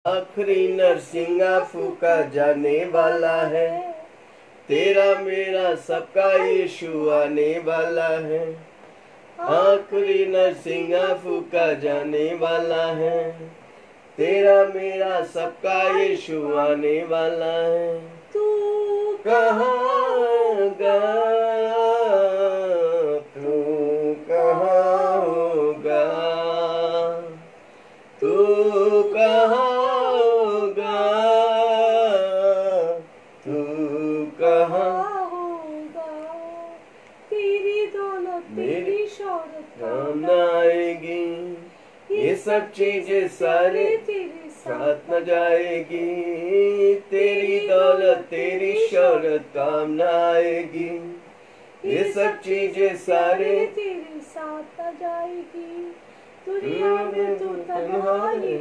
आखिरी नरसिंगा फूका जाने वाला है, तेरा मेरा सबका यीशु आने वाला है। आखिरी नरसिंगा फूका जाने वाला है, तेरा मेरा सबका यीशु आने वाला है। तू कहाँ होगा, तू कहाँ होगा, तू कहाँ होगा, तू कहाँ होगा। तेरी दौलत तेरी शौहरत काम न आएगी, ये सब चीजें सारे तेरे साथ न जाएगी। तेरी दौलत तेरी शौहरत काम न आएगी, ये सब चीजें सारे तेरे साथ आ जाएगी। दुनिया में तू तन्हा ही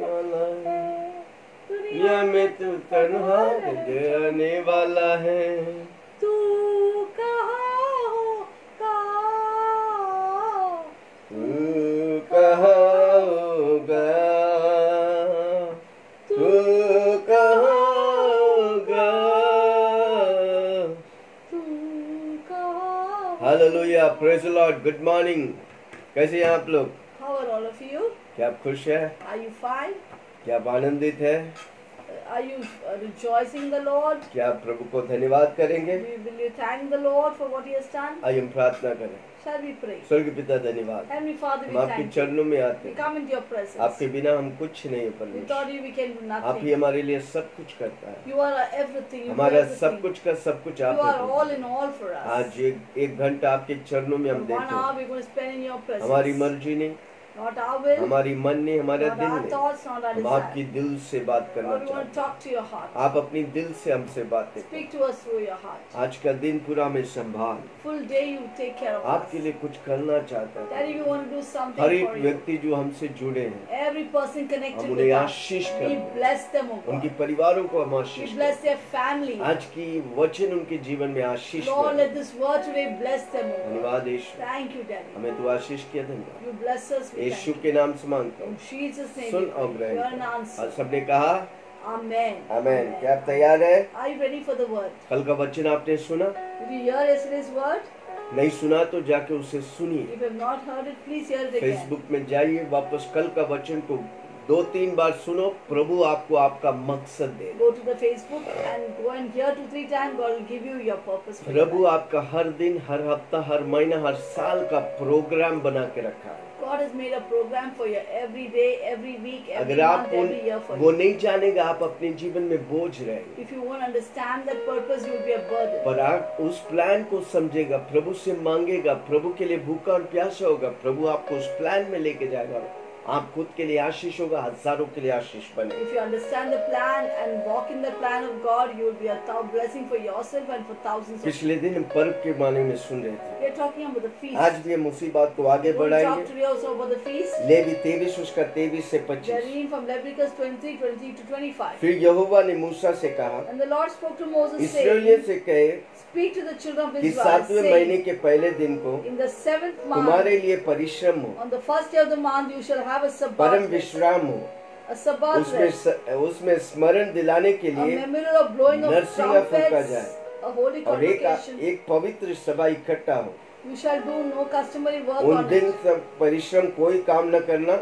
वाला है, है, दुनिया में तू तन्हा रहने वाला है। तू कहाँ होगा, तू कहाँ होगा, तू कहाँ होगा, तू कहाँ। Hallelujah, praise the Lord. Good morning. कैसे हैं आप लोग? How are all of you? क्या आप खुश हैं? Are you fine? क्या आप आनंदित हैं? Are you rejoicing the Lord? क्या आप प्रभु को धन्यवाद करेंगे? Will you thank the Lord for what He has done? आइए हम प्रार्थना करें। Shall we pray? स्वर्ग पिता धन्यवाद, Heavenly Father, हम we आपके thank you. चरणों में आते We हैं। come into your presence. आपके बिना हम कुछ नहीं है Without परमेश्वर, you, we can do आप ही nothing. हमारे लिए सब कुछ करता है। You are everything. You do हमारा सब everything. कुछ का सब कुछ आप You are हैं। all in all for us. आज एक घंटा आपके चरणों में हम And 1 देते hour हैं। we're going to spend in your presence. हमारी मर्जी नहीं, Not our will, हमारी मन नहीं, हमारा not दिल our नहीं, thoughts, not our हम आपकी desire. दिल से बात करना Lord, we want चाहते to talk to your heart. हैं। आप अपनी दिल से हमसे बातें करें। Speak to us through your heart. आज का दिन पूरा हमें संभाल, Full day you take care of us. आपके लिए कुछ करना चाहता Daddy, है। we want to do something her for एक you. व्यक्ति जो हमसे जुड़े हैं, Every person हम connected उन्हें with us, आशीष we करें। bless them, O उनके God. परिवारों को हम We आशीष bless करें। their family. आज की वचन उनके जीवन में आशीष Lord, करें। let this word today bless them, O God. धन्यवाद यीशु, Thank you, Daddy. हमें तू आशीष किया। धन्यवाद You bless us, we Yeshu thank के you. नाम से मांगता In हूँ, Jesus' name सुन we और pray. ग्रहण You're an कर। answer. और सबने कहा Amen. आमेन। क्या आप तैयार है? Are you ready for the word? कल का वचन आपने सुना? Did you hear yesterday's word? नहीं सुना तो जाके उसे सुनिए। If you have not heard it, please hear it again. Facebook में जाइए, वापस कल का वचन को 2-3 बार सुनो। प्रभु आपको आपका मकसद दे। Go to the Facebook and go and hear 2-3 times. God will give you your purpose for your Prabhu life. आपका हर दिन, हर हफ्ता, हर महीना, हर साल का प्रोग्राम बना के रखा है। God has made a program for you every day, every week, every अगर आप month, every year for वो you. नहीं जानेगा, आप अपने जीवन में बोझ रहेंगे। If you won't understand that purpose, you will be a burden. पर आप उस प्लान को समझेगा, प्रभु से मांगेगा, प्रभु के लिए भूखा और प्यासा होगा, प्रभु आपको उस प्लान में लेके जाएगा। आप खुद के लिए आशीष होगा, हजारों के लिए आशीष बने। If you understand the plan and walk in the plan of God, you will be a blessing for yourself and for thousands of people. पिछले दिन हम पर्व के बारे में सुन रहे थे। We are talking about the feast. आज भी हम उसी बात को आगे We're going to talk बढ़ाएंगे। today also about the feast. Levi 23 उसका 23 से We are 25। reading from Leviticus 20 to 25. फिर यहोवा ने मूसा से कहा, And the Lord spoke to Moses, इस्राएलियों saying, से कहे Speak to the children of कि Israel, 7वें महीने saying, के पहले दिन को In the 7th month, तुम्हारे लिए परिश्रम हो, on the first day of the month, you shall have a परम Sabbath rest. विश्राम हो। A Sabbath rest. उसमें स्मरण दिलाने के A लिए memorial of blowing of Narasimha फूंका trumpets, जाए a holy और convocation. एक पवित्र सभा इकट्ठा हो। You shall do no customary work उन on दिन it. सब परिश्रम कोई काम न करना,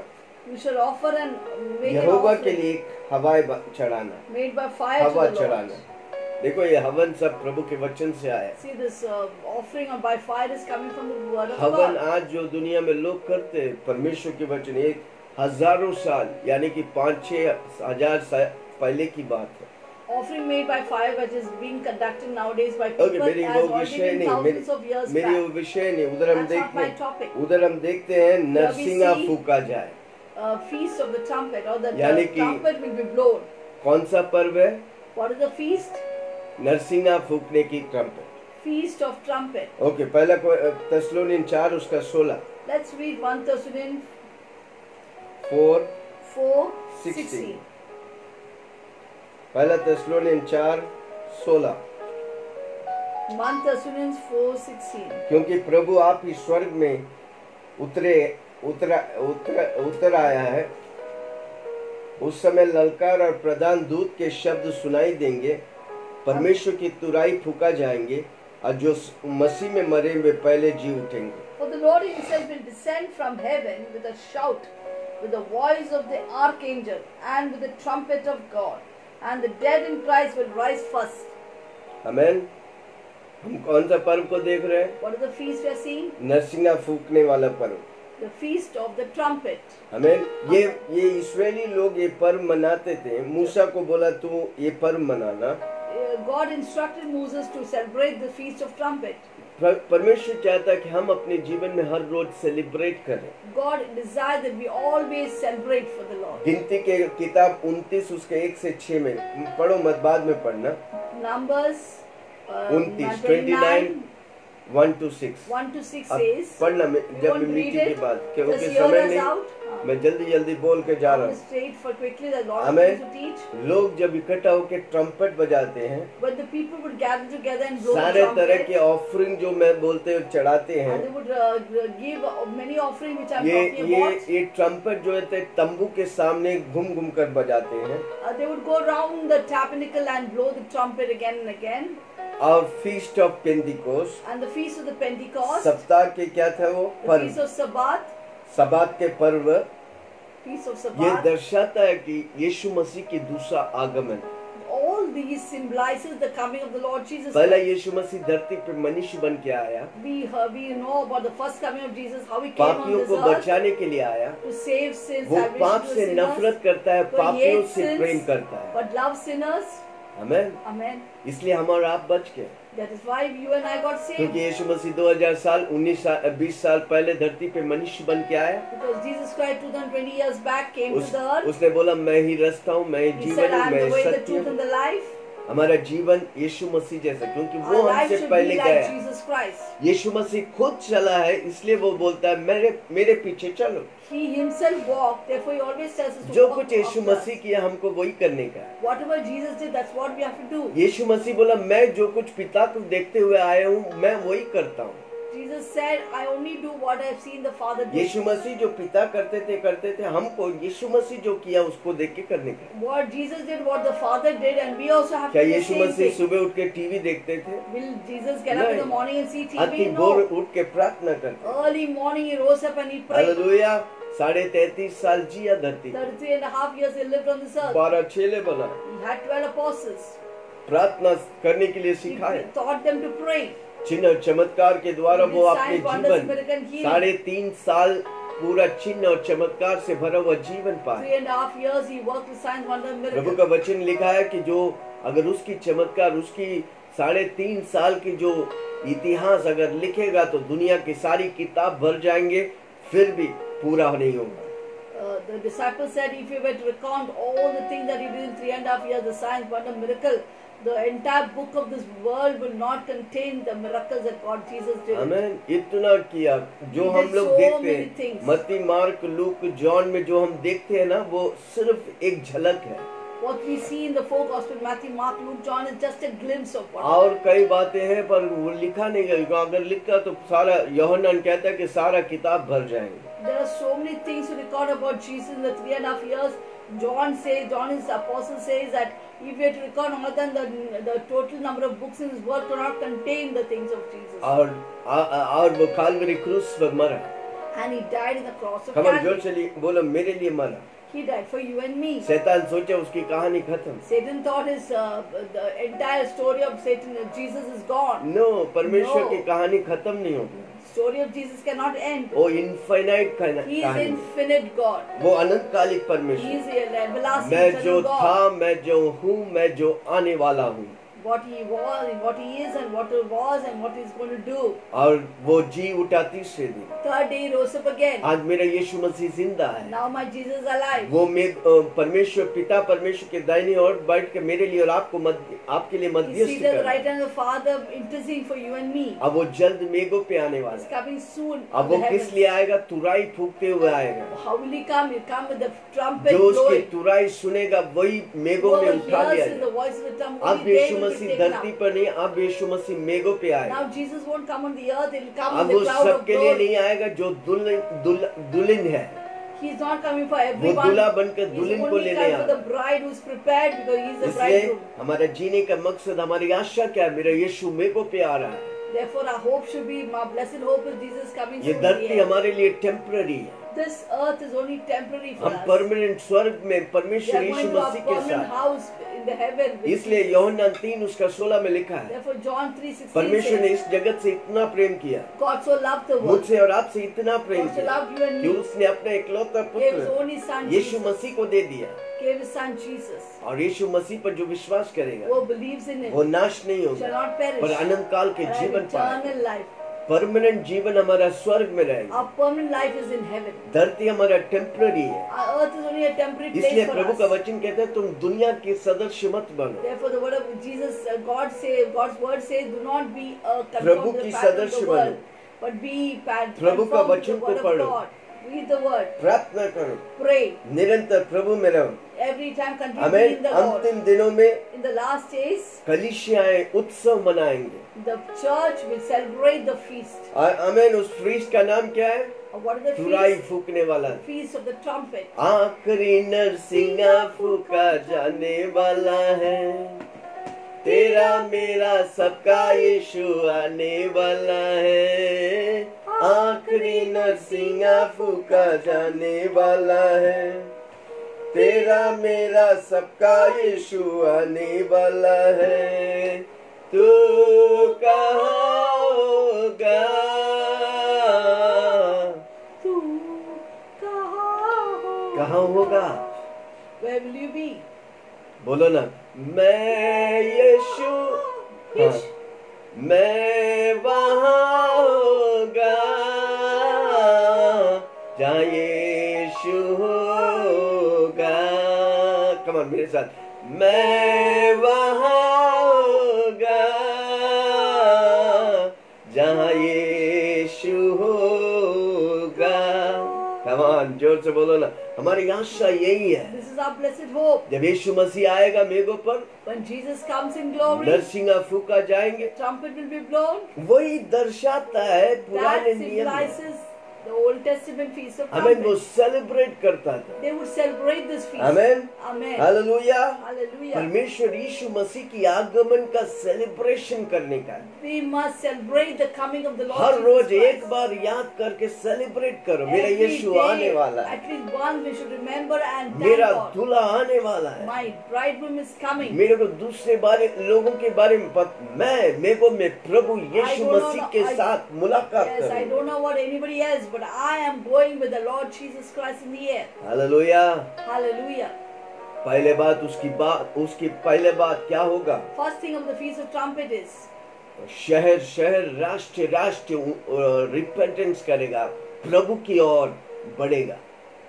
You shall offer and make an यहोवा के offering लिए एक हवाएं चढ़ाना, made by fire to हवा the Lord. चढ़ाना। देखो ये हवन सब प्रभु के वचन से आया है। See, this offering by fire is coming from the word of हवन God. आज जो दुनिया में लोग करते हैं, परमेश्वर के वचन एक हजारों साल यानी कि 5-6 हजार साल पहले की बात है। Offering made by fire, which is being conducted nowadays by okay, people, मेरी has वो already विषय been नहीं, thousands of years मेरी वो back. विषय नहीं। उधर हम That's not my देखते topic. उधर हम देखते हैं नरसिंगा see- फूका जाए। Feast of the trumpet, or the यानी कि- trumpet will be blown. कौन सा पर्व है? What is the feast? नरसिंगा फूकने की trumpet. Feast of trumpet. Okay, पहला तेस्सलोनियन 4 उसका 16। Let's read 1 Thessalonians 4:16। 4:16. पहला तेस्सलोनियन 4:16। 1 Thessalonians 4:16. क्योंकि प्रभु आप ही स्वर्ग में उतर आया है उस समय ललकार और प्रधान दूत के शब्द सुनाई देंगे, परमेश्वर की तुरही फूका जाएंगे, और जो मसीह में मरे वे पहले जी उठेंगे। For the Lord himself will descend from heaven with a shout, with the voice of the archangel, and with the trumpet of God, and the dead in Christ will rise first. आमेन। हम कौन सा पर्व को देख रहे हैं? What is the feast we are seeing? नरसिंगा फूकने वाला पर्व। The feast of the trumpet. आमेन। ये इस्राएली लोग ये पर्व मनाते थे। मूसा को बोला तू ये पर्व मनाना। God instructed Moses to celebrate the feast of trumpet. परमेश्वर चाहता है कि हम अपने जीवन में हर रोज सेलिब्रेट करें। God desired that we always celebrate for the Lord. गिनती के किताब 29 उसके 1 से 6 में पढ़ो, मत बाद में पढ़ना। Numbers 29 1 to 6 says, पढ़ना जब मीटिंग के बाद, क्योंकि समय नहीं, मैं जल्दी जल्दी बोल के जा रहा हूँ। हमें लोग जब इकट्ठा होकर ट्रम्पेट बजाते हैं, सारे तरह के ऑफरिंग जो मैं बोलते हैं चढ़ाते हैं, ये ट्रम्पेट जो है तंबू के सामने घूम घूम कर बजाते हैं। They would go around the tabernacle and blow the trumpet again and again. और feast of Pentecost, and the feast of the Pentecost, सप्ताह के क्या था वो the पर्व, feast of Sabbath, सबात के पर्व, feast of ये Sabbath, दर्शाता है कि यीशु मसीह की दूसरा आगमन। all these symbolizes the coming of the Lord Jesus पहला Christ. यीशु मसीह धरती पे मनुष्य बन के आया, We know about the first coming of Jesus, how he came on पापियों this को earth बचाने के लिए आया। to save sins, वो salvation पाप to से sinners, नफरत करता है, to पापियों hate से प्रेम sins, करता है। but love sinners. Amen. Amen. इसलिए हम और आप बच गए, That is why you and I got saved. क्योंकि यीशु मसीह 2000 साल 20 साल पहले धरती पे मनुष्य बन के आया। Because Jesus Christ 2020 years back came to the earth. उसने बोला मैं ही रास्ता हूँ, मैं ही He जीवन said, हूँ, I am मैं the way, the सत्य truth, हूँ। and the life. हमारा जीवन यीशु मसीह जैसा, क्योंकि वो Our life हमसे should पहले be like गया। Jesus Christ. यीशु मसीह खुद चला है, इसलिए वो बोलता है मेरे पीछे चलो। He himself walked, therefore he always tells us to जो walk कुछ यीशु after us. मसीह किया हमको वही करने का है। Whatever Jesus did, that's what we have to do. यीशु मसीह बोला मैं जो कुछ पिता को देखते हुए आया हूँ मैं वही करता हूँ। Jesus said, I only do what I have seen the Father do. यीशु मसीह जो पिता करते थे, हमको यीशु मसीह जो किया उसको देख के करने का। What Jesus did, what the Father did, and we also have to क्या do the Yeshu same Masih thing. सुबह उठ के टीवी देखते थे? Will Jesus get up in the नहीं। morning and see अति TV? भोर No. उठ के प्रार्थना करते। Early morning he rose up and he prayed. Hallelujah. 33.5 साल जिया धरती, 33.5 years he lived on this earth. 12 चेले बना, He had 12 apostles. प्रार्थना करने के लिए He सिखाए। taught them to pray. चिन्ह और चमत्कार के द्वारा वो अपने Signs, wonders, जीवन miracle, healing. 3.5 साल पूरा चिन्ह और चमत्कार से भरा हुआ जीवन पाए। 3.5 years he worked with signs, wonders, Prabhu miracles. का वचन लिखा है कि जो अगर उसकी चमत्कार, उसकी 3.5 साल की जो इतिहास अगर लिखेगा तो दुनिया की सारी किताब भर जाएंगे, फिर भी पूरा नहीं होगा। The disciples said, if you were to recount all the things that he did in 3.5 years, the signs, wonder, miracle, the entire book of this world will not contain the miracles that God Jesus did. हमें इतना किया जो He हम did लोग so देखते many हैं, things. मत्ती, mark, look, John में जो हम देखते हैं ना, वो सिर्फ एक झलक है। What we see in the four Gospels, Matthew, Mark, Luke, John, is just a glimpse of what. और कई बातें हैं पर वो लिखा नहीं गया। अगर लिखा तो सारा, यूहन्ना कहता है कि सारा किताब भर जाएंगे। There are so many things to record about Jesus in the 3.5 years. John his apostle says that if we had to record more than the total number of books in his word cannot contain the things of Jesus. और वो काल्वरी क्रूस पर मरा। And he died in the cross of खबर जोर Calvary. से बोलो मेरे लिए मरा। He died for you and me. शैतान सोचा उसकी कहानी खत्म। Satan thought the entire story of Satan, Jesus is gone. No, परमेश्वर No. की कहानी खत्म नहीं होगी। Story of Jesus cannot end. वो इनफाइनाइट He is कहानी, infinite God. वो अनंतकालिक He परमेश्वर। is the everlasting मैं जो eternal था, God. मैं जो हूँ, मैं जो आने वाला हूँ। What he was, what he is, and what he was, and what he's going to do. और वो जी उठा तीसरे दिन। Third day he rose up again. आज मेरा यीशु मसीह जिंदा है। Now my Jesus is alive. वो परमेश्वर पिता परमेश्वर के दाहिनी ओर बैठ के मेरे लिए और आपके लिए He's मध्यस्थी seated at the कर। right hand of the Father, interceding for you and me. अब वो जल्द मेघों पे आने वाला He's है। coming soon. अब to वो the किस heavens. लिए आएगा? तुराई फूकते हुए आएगा। How will he come? He'll come with the trumpet जो उसकी blowing. तुराई सुनेगा वही मेघों में Whoever उठा लिया hears the जाएगा। voice of the trumpet, अब only they Yeshu will be Masih taken धरती up. पर नहीं, अब यीशु मसीह मेघों पे आएगा। Now Jesus won't come on the earth. He'll come अब in वो the cloud of सबके लिए glory. नहीं आएगा जो दुल्हन है। He's not coming for वो everyone. दूल्हा बनकर He's दुल्हन को only लेने coming uh for the bride who's prepared because he's the इसलिए bridegroom. हमारा जीने का मकसद, हमारी आशा क्या है? मेरा यीशु मेरे को प्यारा है। Therefore, our hope should be, my blessed hope is Jesus coming ये soon. धरती हमारे लिए टेम्पररी है। This earth is only temporary for हम us. परमानेंट स्वर्ग में We परमेश्वर are Yeshu going to our मसीह के permanent साथ। house in the heaven. with इसलिए Jesus. यूहन्ना 3:16 में लिखा है, Therefore, John 3:16 परमेश्वर ने says, इस जगत से इतना प्रेम किया, God so loved the world, मुझसे और आपसे इतना प्रेम God so किया loved you and कि me, उसने अपने इकलौता gave His पुत्र only Son यीशु Jesus, मसीह को दे दिया। gave His Son Jesus. और यीशु मसीह पर जो विश्वास करेगा Who believes in Him वो नाश नहीं shall होगा, not perish, पर अनंत काल के but have जीवन पाएगा। eternal life. परमानेंट जीवन हमारा स्वर्ग में रहेगा। Our permanent life is in heaven. धरती हमारा टेम्पररी है। Our earth is only a temporary place इसलिए for प्रभु us. का वचन कहता है, तुम दुनिया के सदस्य मत बनो। Therefore, the word of Jesus, God's word says, do not be Prabhu conformed to की the pattern of सदस्य the world, but be प्रभु का conformed to वचन the को word of पढ़ो। God. Read the word, प्रार्थना करो, pray, निरंतर प्रभु में रहो। every time continue amen. in the Lord. अंतिम दिनों में In the last days, कलीसियाएं उत्सव मनाएंगे। the church will celebrate the feast. आमेन। उस फीस्ट का नाम क्या है? What is the तुराई feast? फूकने वाला। The feast of the trumpet. आखिरी नरसिंगा फूका जाने वाला है, तेरा मेरा सबका यीशु आने वाला है। आखिरी नरसिंगा फूका जाने वाला है, तेरा मेरा सबका यीशु आने वाला है। तू कहाँ होगा? तू कहाँ होगा? Where will you be? बोलो ना, मैं यीशु, हाँ, मैं वहाँ होगा जहाँ यीशु होगा। कम ऑन मेरे साथ, मैं वहाँ होगा जहाँ यीशु होगा। कम ऑन, जोर से बोलो ना, हमारी आशा यही है। This is our blessed hope. जब यीशु मसीह आएगा मेघों पर, When Jesus comes in glory, नरसिंगा फूका जाएंगे। trumpet will be blown. वही दर्शाता है That पुराने नियम में। symbolizes the Old Testament feast of आमेन। वो trumpet. सेलिब्रेट करता था। They would celebrate this feast. Amen. Amen. Hallelujah. Hallelujah. परमेश्वर यीशु मसीह की आगमन का सेलिब्रेशन करने का है। We must celebrate the coming of the Lord her Jesus rose Christ. एक बार याद करके सेलिब्रेट करो, मेरा Every यीशु day, आने वाला है, at least once we should remember and thank मेरा God. दूल्हा आने वाला है, My bridegroom is coming. मेरे को दूसरे लोगों के बारे में मेरे को प्रभु यीशु don't मसीह know- के I- साथ मुलाकात Yes, I करूं। don't know what anybody else, but I am going with the Lord Jesus Christ in the air. Hallelujah. Hallelujah. पहले उसकी पहले बात क्या होगा? First thing of the Feast of Trumpet is शहर शहर, राष्ट्र राष्ट्र रिपेंटेंस करेगा, प्रभु की ओर बढ़ेगा।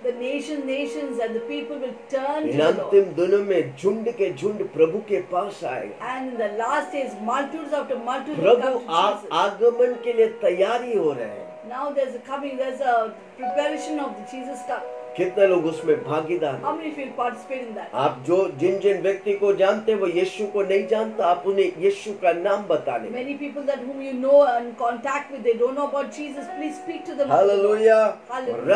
the nations and the people will turn to in the Lord. अंतिम दिनों में झुंड के झुंड प्रभु के पास आएगा। And in the last days, multitudes after multitudes will Prabhu come to Jesus. आगमन के लिए तैयारी हो रहे हैं। Now there's a preparation of the Jesus cup. कितने लोग उसमें भागीदार हैं? How many of you will participate in that? आप जिन व्यक्ति को जानते हैं वो यीशु को नहीं जानता, आप उन्हें यीशु का नाम बता दें। Many people that whom you know and contact with, they don't know about Jesus. Please speak to them. Hallelujah. Hallelujah.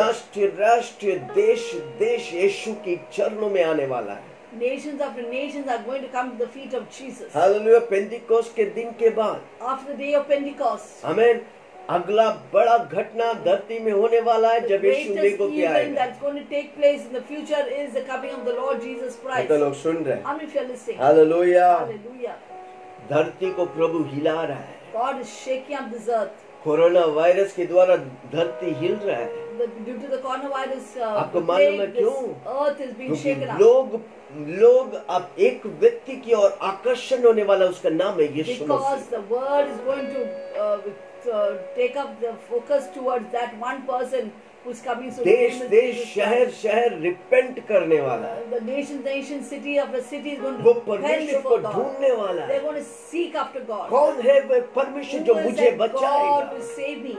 राष्ट्र देश देश यीशु की चरणों में आने वाला है। Nations after nations are going to come to the feet of Jesus. Hallelujah. Pentecost के दिन के बाद, After the day of Pentecost, आमेन, अगला बड़ा घटना धरती में होने वाला है the जब यीशु greatest मेघों पे event आएगा। that's going to take place in the future is the coming of the Lord Jesus Christ. तो लोग सुन रहे हैं? How many of you are listening? Hallelujah. Hallelujah. धरती को प्रभु हिला रहा है। God is shaking up this earth. Corona virus के द्वारा धरती हिल रहा है। Due to the coronavirus आपको the मालूम है plague, क्यों? this earth is being क्योंकि shaken up. लोग अब एक व्यक्ति की ओर आकर्षण होने वाला, उसका नाम है यीशु Because Masih. the word is going to take up the focus towards that one person who's coming soon. देश Name is देश Jesus शहर Christ. शहर रिपेंट करने वाला है। The nation, city after city is going to वो repent परमेश्वर को before God. ढूंढने वाला They're है। going to seek after God. कौन है वह परमेश्वर Who जो is मुझे that God बचाएगा? will save me?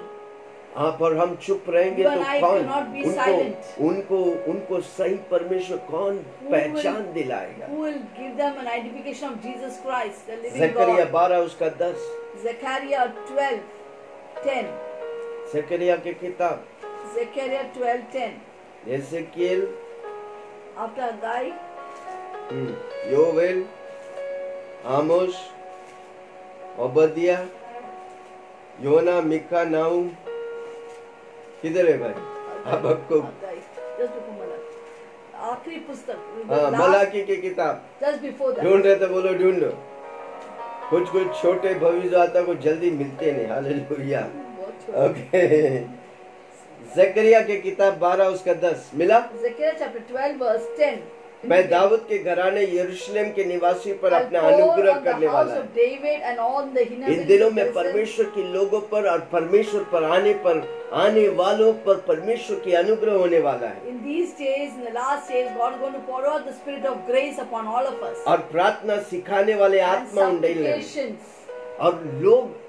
हाँ, पर हम चुप रहेंगे You तो and I कौन cannot be silent. उनको सही परमेश्वर कौन Who पहचान will- दिलाएगा? Who will give them an identification of Jesus Christ, the living Zechariah God? 12 उसका 10, Zechariah 12:10. जकरिया की किताब Zechariah 12:10. एजेकियल, After Haggai, योवेल, आमोस, ओबदिया, योना, मिका, नाहूम, किधर है भाई? हबक्कुक, Haggai, just before Malachi. आखिरी पुस्तक, हाँ, मलाकी की किताब। just before that. ढूंढ रहे तो बोलो ढूंढ लो। कुछ छोटे भविष्यवक्ता को जल्दी मिलते नहीं। हालेलुया। बहुत छोटा। ओके, जकरिया की किताब 12 उसका 10 मिला। Zechariah chapter 12 verse 10. मैं दाऊद के घराने यरूशलेम के निवासी पर I'll अपना pour अनुग्रह on the करने house वाला है। of David and on the in inhabitants दिनों of में Jerusalem. परमेश्वर के लोगों पर और परमेश्वर पर आने वालों पर परमेश्वर की अनुग्रह होने वाला है। In these days, in the last days, God is going to pour out the spirit of grace upon all of us. और प्रार्थना सिखाने वाले And आत्मा उंडेलने, supplications. और लोग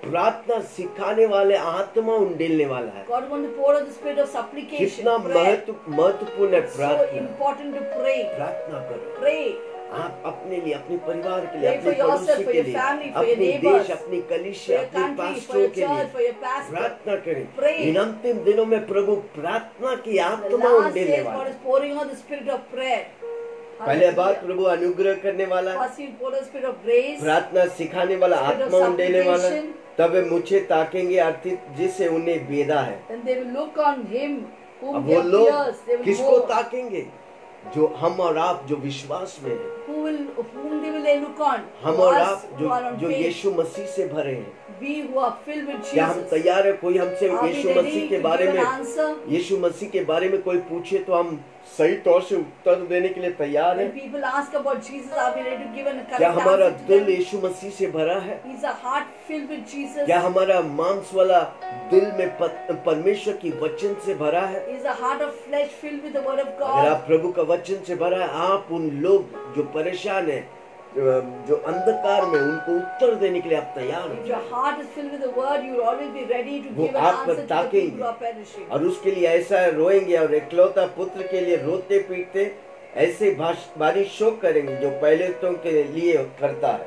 प्रार्थना सिखाने वाले आत्मा उंडेलने वाला है। God is going to pour out the spirit of supplication. कितना prayer. महत्वपूर्ण है So प्रार्थना। important to pray. प्रार्थना करो। Pray. आप अपने लिए, अपने परिवार के लिए, Pray अपने for yourself, पड़ोसी for के your लिए, family, for your अपने neighbors, देश, अपनी For कलीसिया, your अपने country, for पास्टरों your के लिए church, for your pastor. प्रार्थना करें। Pray. इन अंतिम दिनों में प्रभु प्रार्थना की The आत्मा last उंडेलने days, वाला God है। is pouring out the spirit of prayer. पहले बार Hallelujah. प्रभु अनुग्रह करने वाला है, First, He will pour the spirit of grace. प्रार्थना सिखाने वाला Spirit of आत्मा उंडेलने वाला है। supplication. तब वे मुझे ताकेंगे अर्थात जिससे उन्हें बेदा है। And they will look on Him whom अब they वो have लोग pierced. They will किसको mourn. ताकेंगे? जो हम और आप जो विश्वास में हैं, Whom they will they look on? हम To और us आप who are on जो faith. यीशु मसीह से भरे हैं। We who are filled with क्या हम Jesus. तैयार है? कोई हमसे Are we Yeshu ready Masih to के give बारे an में answer? यीशु मसीह के बारे में कोई पूछे तो हम सही तौर से उत्तर देने के लिए तैयार When हैं? people ask about Jesus, are we ready to give a क्या correct हमारा answer to दिल them? यीशु मसीह से भरा है? Is a heart filled with Jesus? क्या हमारा मांस वाला दिल में परमेश्वर की वचन से भरा है? Is a heart of flesh filled with the word of अगर God? आप प्रभु का वचन से भरा है, आप उन लोग जो परेशान है, जो अंधकार में, उनको उत्तर देने के लिए आप तैयार If हो your heart is filled with the word, you will always be ready to वो give an आप पर answer to the people ताकेंगे who are perishing. और उसके लिए ऐसा रोएंगे और एकलौता पुत्र के लिए रोते पीटते ऐसे भारी शोक करेंगे जो पहले तो के लिए करता है।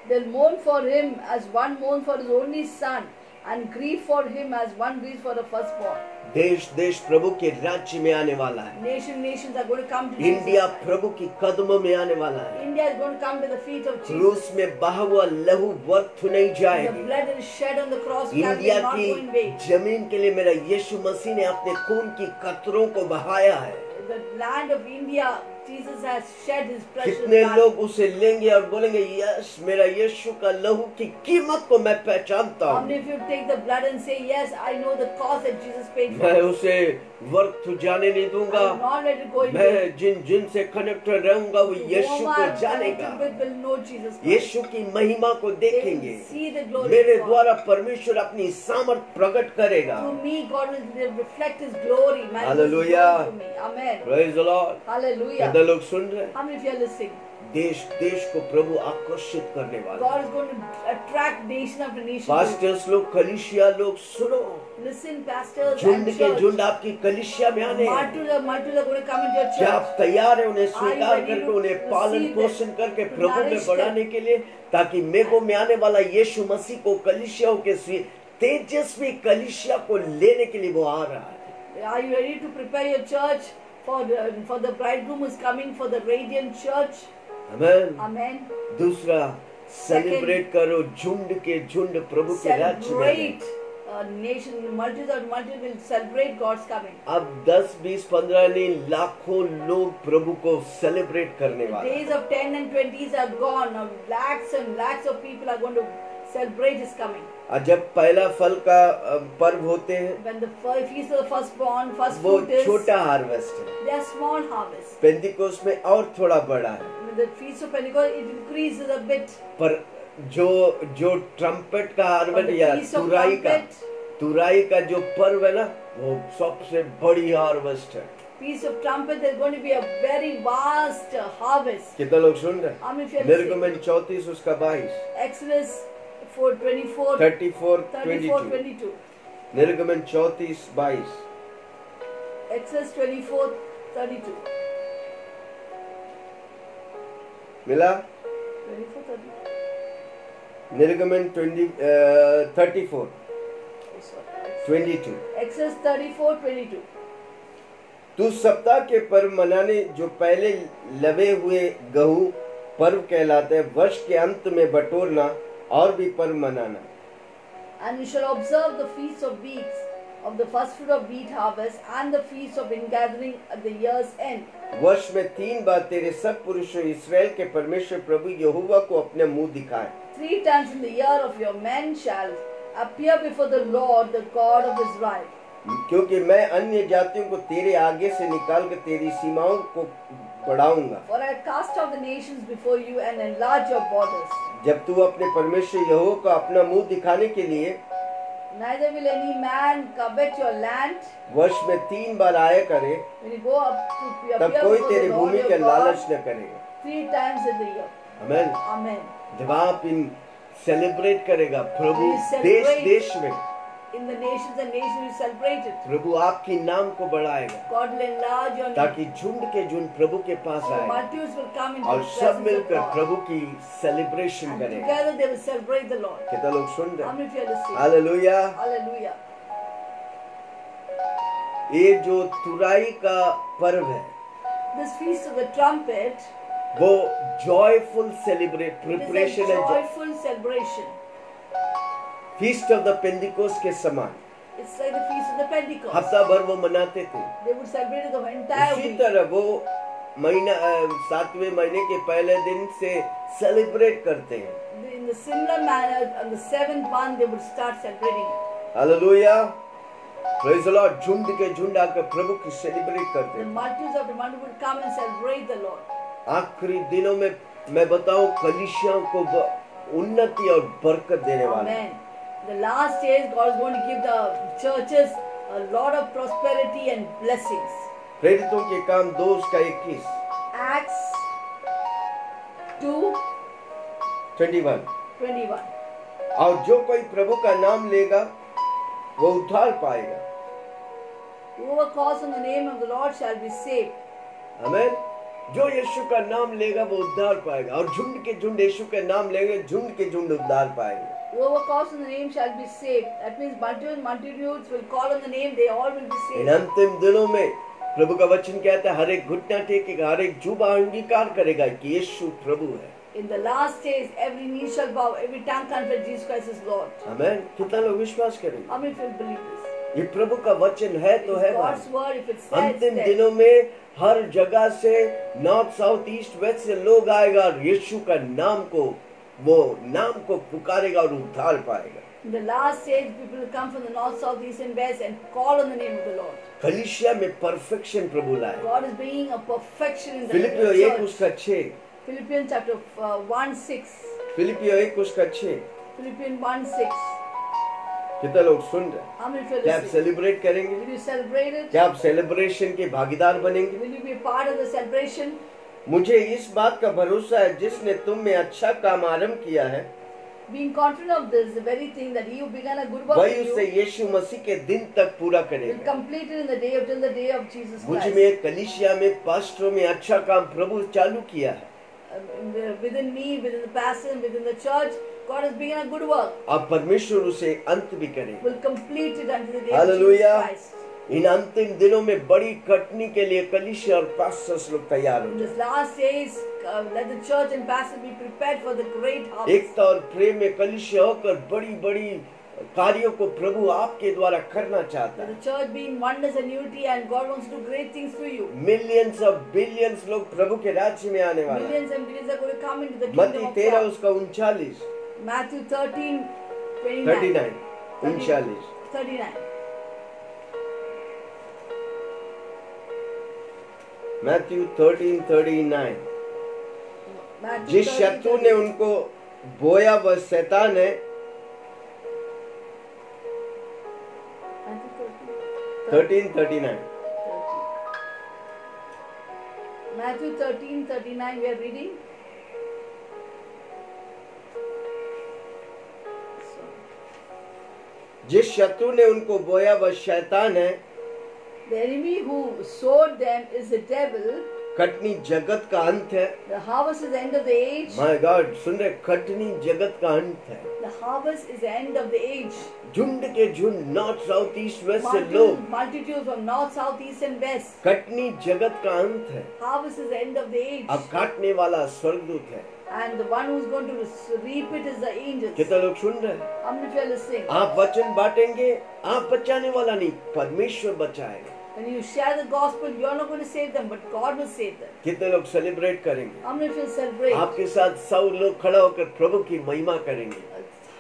They'll mourn for him as one mourns for his only son, and grieve for him as one grieves for the firstborn. देश देश प्रभु के राज्य में आने वाला है। Nations are going to come to India Jesus. प्रभु की कदमों में आने वाला है। India is going to come to the feet of Jesus. क्रूस में बहा हुआ लहू व्यर्थ नहीं The जाएगी। blood is shed on the cross of Calvary India not की go in vain. जमीन के लिए मेरा यीशु मसीह ने अपने खून की कतरों को बहाया है। The land of India, Jesus has shed his precious कितने blood. लोग उसे लेंगे और बोलेंगे यस मेरा यीशु का लहू की कीमत को मैं पहचानता How हूँ, many of you take the blood and say, yes, I know the cost that Jesus paid for? मैं उसे व्यर्थ जाने नहीं I दूंगा। will not let it go in vain. मैं जिन से कनेक्टेड रहूंगा वो यीशु Whom को I am जानेगा, connected with will know Jesus Christ. यीशु की महिमा को They देखेंगे। will see the glory मेरे of God. द्वारा परमेश्वर अपनी सामर्थ प्रकट करेगा। Through me, God will reflect His glory. manifest His Hallelujah. glory through me. Amen. Praise the Lord. Hallelujah. कितने लोग सुन रहे हैं? How many of you are listening? देश देश को प्रभु आकर्षित करने वाला। God is going to attract nation after nation. Pastors लोग, कलीसिया लोग, सुनो, Listen, pastors झुंड and के church. झुंड आपकी कलीसिया में आने हैं। Multitudes are going to come into your क्या आप church. तैयार है उन्हें Are you स्वीकार ready करके to उन्हें पालन receive पोषण them, करके to प्रभु में nourish बढ़ाने के लिए, ताकि मेघों में आने वाला यीशु मसीह को कलीसिया के तेजस्वी कलीसिया को लेने के लिए वो आ रहा है। Are you ready to prepare your church for the bridegroom who is coming for the radiant church? Amen. Amen. दूसरा, सेलिब्रेट करो, झुंड के झुंड प्रभु के राज्य में Celebrate. आए। Nation, multitude will celebrate God's coming. अब 10, 20, 15 नहीं, लाखों लोग प्रभु को सेलिब्रेट करने The वाले हैं। days of 10 and 20s are gone. Now lakhs and lakhs of people are going to celebrate His coming. और जब पहला फल का पर्व होते हैं, When the feast of the firstborn, first वो fruit is, छोटा हार्वेस्ट है। they are small harvest. पेंतिकोस्त में और थोड़ा बड़ा है। When the feast of Pentecost, it increases a bit. पर जो ट्रम्पेट का हार्वेस्ट But the या feast of तुराई का जो पर्व है ना, वो सबसे बड़ी हार्वेस्ट है। Feast of trumpet, there's going to be a very vast harvest. कितने लोग सुन रहे How हैं? many of you are निर्गमन listening? 34 उसका 22, Exodus 24, 34, 34, 22, 22. निर्गमन 34, 22। Exodus 24, 32. मिला? 24, 32. निर्गमन 34, Oh, sorry. 22। Exodus 34, 22. तू सप्ताह के पर्व मनाने जो पहले लवे हुए गेहूं पर्व कहलाते हैं, वर्ष के अंत में बटोरना और भी पर्व मनाना। And you shall observe the feast of weeks, of the first fruit of wheat harvest, and the feast of ingathering at the year's end. वर्ष में 3 बार तेरे सब पुरुषों इस्राएल के परमेश्वर प्रभु यहोवा को अपने मुंह दिखाए। 3 times in the year of your men shall appear before the Lord, the God of Israel. क्योंकि मैं अन्य जातियों को तेरे आगे से निकाल कर तेरी सीमाओं को बढ़ाऊंगा। For I cast out the nations before you and enlarge your borders. जब तू अपने परमेश्वर यहोवा को अपना मुंह दिखाने के लिए Neither will any man covet your land. वर्ष में 3 बार आया करे, When you go up to appear तब कोई before तेरी the Lord भूमि your के लालच God न करेगा। 3 times in the year. Amen. Amen. जब आप इन सेलिब्रेट करेगा प्रभु We celebrate. देश देश में, In the nations and nations you celebrate it. प्रभु आपकी नाम को बढ़ाएगा God will enlarge your name. ताकि झुंड के झुंड प्रभु के पास The आए multitudes will come into और the सब presence of मिलकर God. प्रभु की सेलिब्रेशन And करेंगे। together they will celebrate the Lord. कितना लोग सुन How रहे हैं? many of you are listening? Hallelujah. Hallelujah. ये जो तुराई का पर्व है This feast of the trumpet, वो joyful celebrate it is preparation a है, joyful celebration. Feast of the Pentecost के समान It's like the feast of the Pentecost. हफ्ता भर वो मनाते थे। They would celebrate it the entire उसी week. तरह वो महीना 7वें महीने के पहले दिन से सेलिब्रेट करते हैं। In the similar manner, on the 7th month, they would start celebrating it. Hallelujah, praise the Lord. झुंड के झुंड आकर प्रभु की सेलिब्रेट करते The हैं। multitudes of the multitude would come and celebrate the Lord. आखिरी दिनों में मैं बताऊं, कलीसियाओं को उन्नति और बरकत देने वाला है। Amen. The last days, God is going to give the churches a lot of prosperity and blessings. प्रेरितों के काम 2:21 Acts 2:21. 21। और जो कोई प्रभु का नाम लेगा वो उद्धार पाएगा। Whoever calls on the name of the Lord shall be saved. आमीन। जो यीशु का नाम लेगा वो उद्धार पाएगा, और झुंड के झुंड यीशु का नाम लेंगे, झुंड के झुंड उद्धार पाएंगे। Whoever calls on the name shall be saved. That means multitudes will call on the name, they all will be in saved. अंतिम दिनों में प्रभु का वचन कहता है, हर एक घुटना टेकेगा, हर एक जुबान अंगीकार करेगा कि यीशु प्रभु है। In the last days, every knee shall bow, every tongue confess Jesus Christ is Lord. आमीन। कितना लोग विश्वास करेंगे? How many of you believe this? ये प्रभु का वचन है तो है It's भाई। God's word. If it's there, अंतिम it's there. दिनों में हर जगह से, नॉर्थ साउथ ईस्ट वेस्ट से लोग आएगा और यीशु का नाम को पुकारेगा और उद्धार पाएगा। In the last days, people will come from the north, south, east, and west and call on the name of the Lord. कलीसिया में परफेक्शन प्रभु लाए। God is bringing a perfection in the फिलिपियो 1 church. उसका 6। Philippians chapter 1:6. फिलिपियो 1 उसका 6। Philippians 1:6. कितना लोग सुन रहे हैं? How many of you are क्या आप listening? सेलिब्रेट करेंगे? Will you celebrate it? क्या आप सेलिब्रेशन के भागीदार बनेंगे? Will you be a part of the celebration? मुझे इस बात का भरोसा है, जिसने तुम में अच्छा काम आरंभ किया है Being confident of this, the very thing that He who began a good work वही in उसे you यीशु मसीह के दिन तक पूरा will करेगा। complete it in the day till the day of Jesus मुझ Christ. में, कलीसिया में, पास्टरों में अच्छा काम प्रभु चालू किया है। Within me, within the pastor, within the church, God has begun a good work. अब परमेश्वर उसे अंत भी करेगा। Will complete it until the day of Hallelujah. Jesus Christ. इन अंतिम दिनों में बड़ी कटनी के लिए कलीसिया और पास्टर्स लोग तैयार हो In जाए। this last days, let the church and pastor be prepared for the great harvest. एकता और प्रेम में कलीसिया होकर बड़ी बड़ी कार्यों को प्रभु आपके द्वारा करना चाहता Let है। the church be in oneness and unity, and God wants to do great things through you. Millions of billions लोग प्रभु के राज्य में आने वाले हैं। Millions and billions are going to come into the मत्ती kingdom of 13 God. उसका 39 Matthew 13, 39 39 39. Matthew 13:39। Matthew जिस 13, शत्रु ने उनको बोया वह शैतान है। Matthew 13:39। Matthew 13:39 we are reading. जिस शत्रु ने उनको बोया वह शैतान है। The enemy who sowed them is the devil. Katni जगत का अंत है। The harvest is the end of the age. My God, सुन रहे, कटनी जगत का अंत है। The harvest is the end of the age. झुंड के झुंड, नॉर्थ साउथ ईस्ट वेस्ट से लोग, Multitudes from north, south, east and west. Katni जगत का अंत है। Harvest is the end of the age. अब काटने वाला स्वर्गदूत है। And the one who's going to reap it is the angels. कितने लोग सुन रहे हैं? How many of you are listening? आप वचन बांटेंगे, आप बचाने वाला नहीं, परमेश्वर बचाएगा। When you share the gospel, you are not going to save them, but God will save them. कितने लोग सेलिब्रेट करेंगे? How many of you celebrate? आपके साथ 100 लोग खड़ा होकर प्रभु की महिमा करेंगे।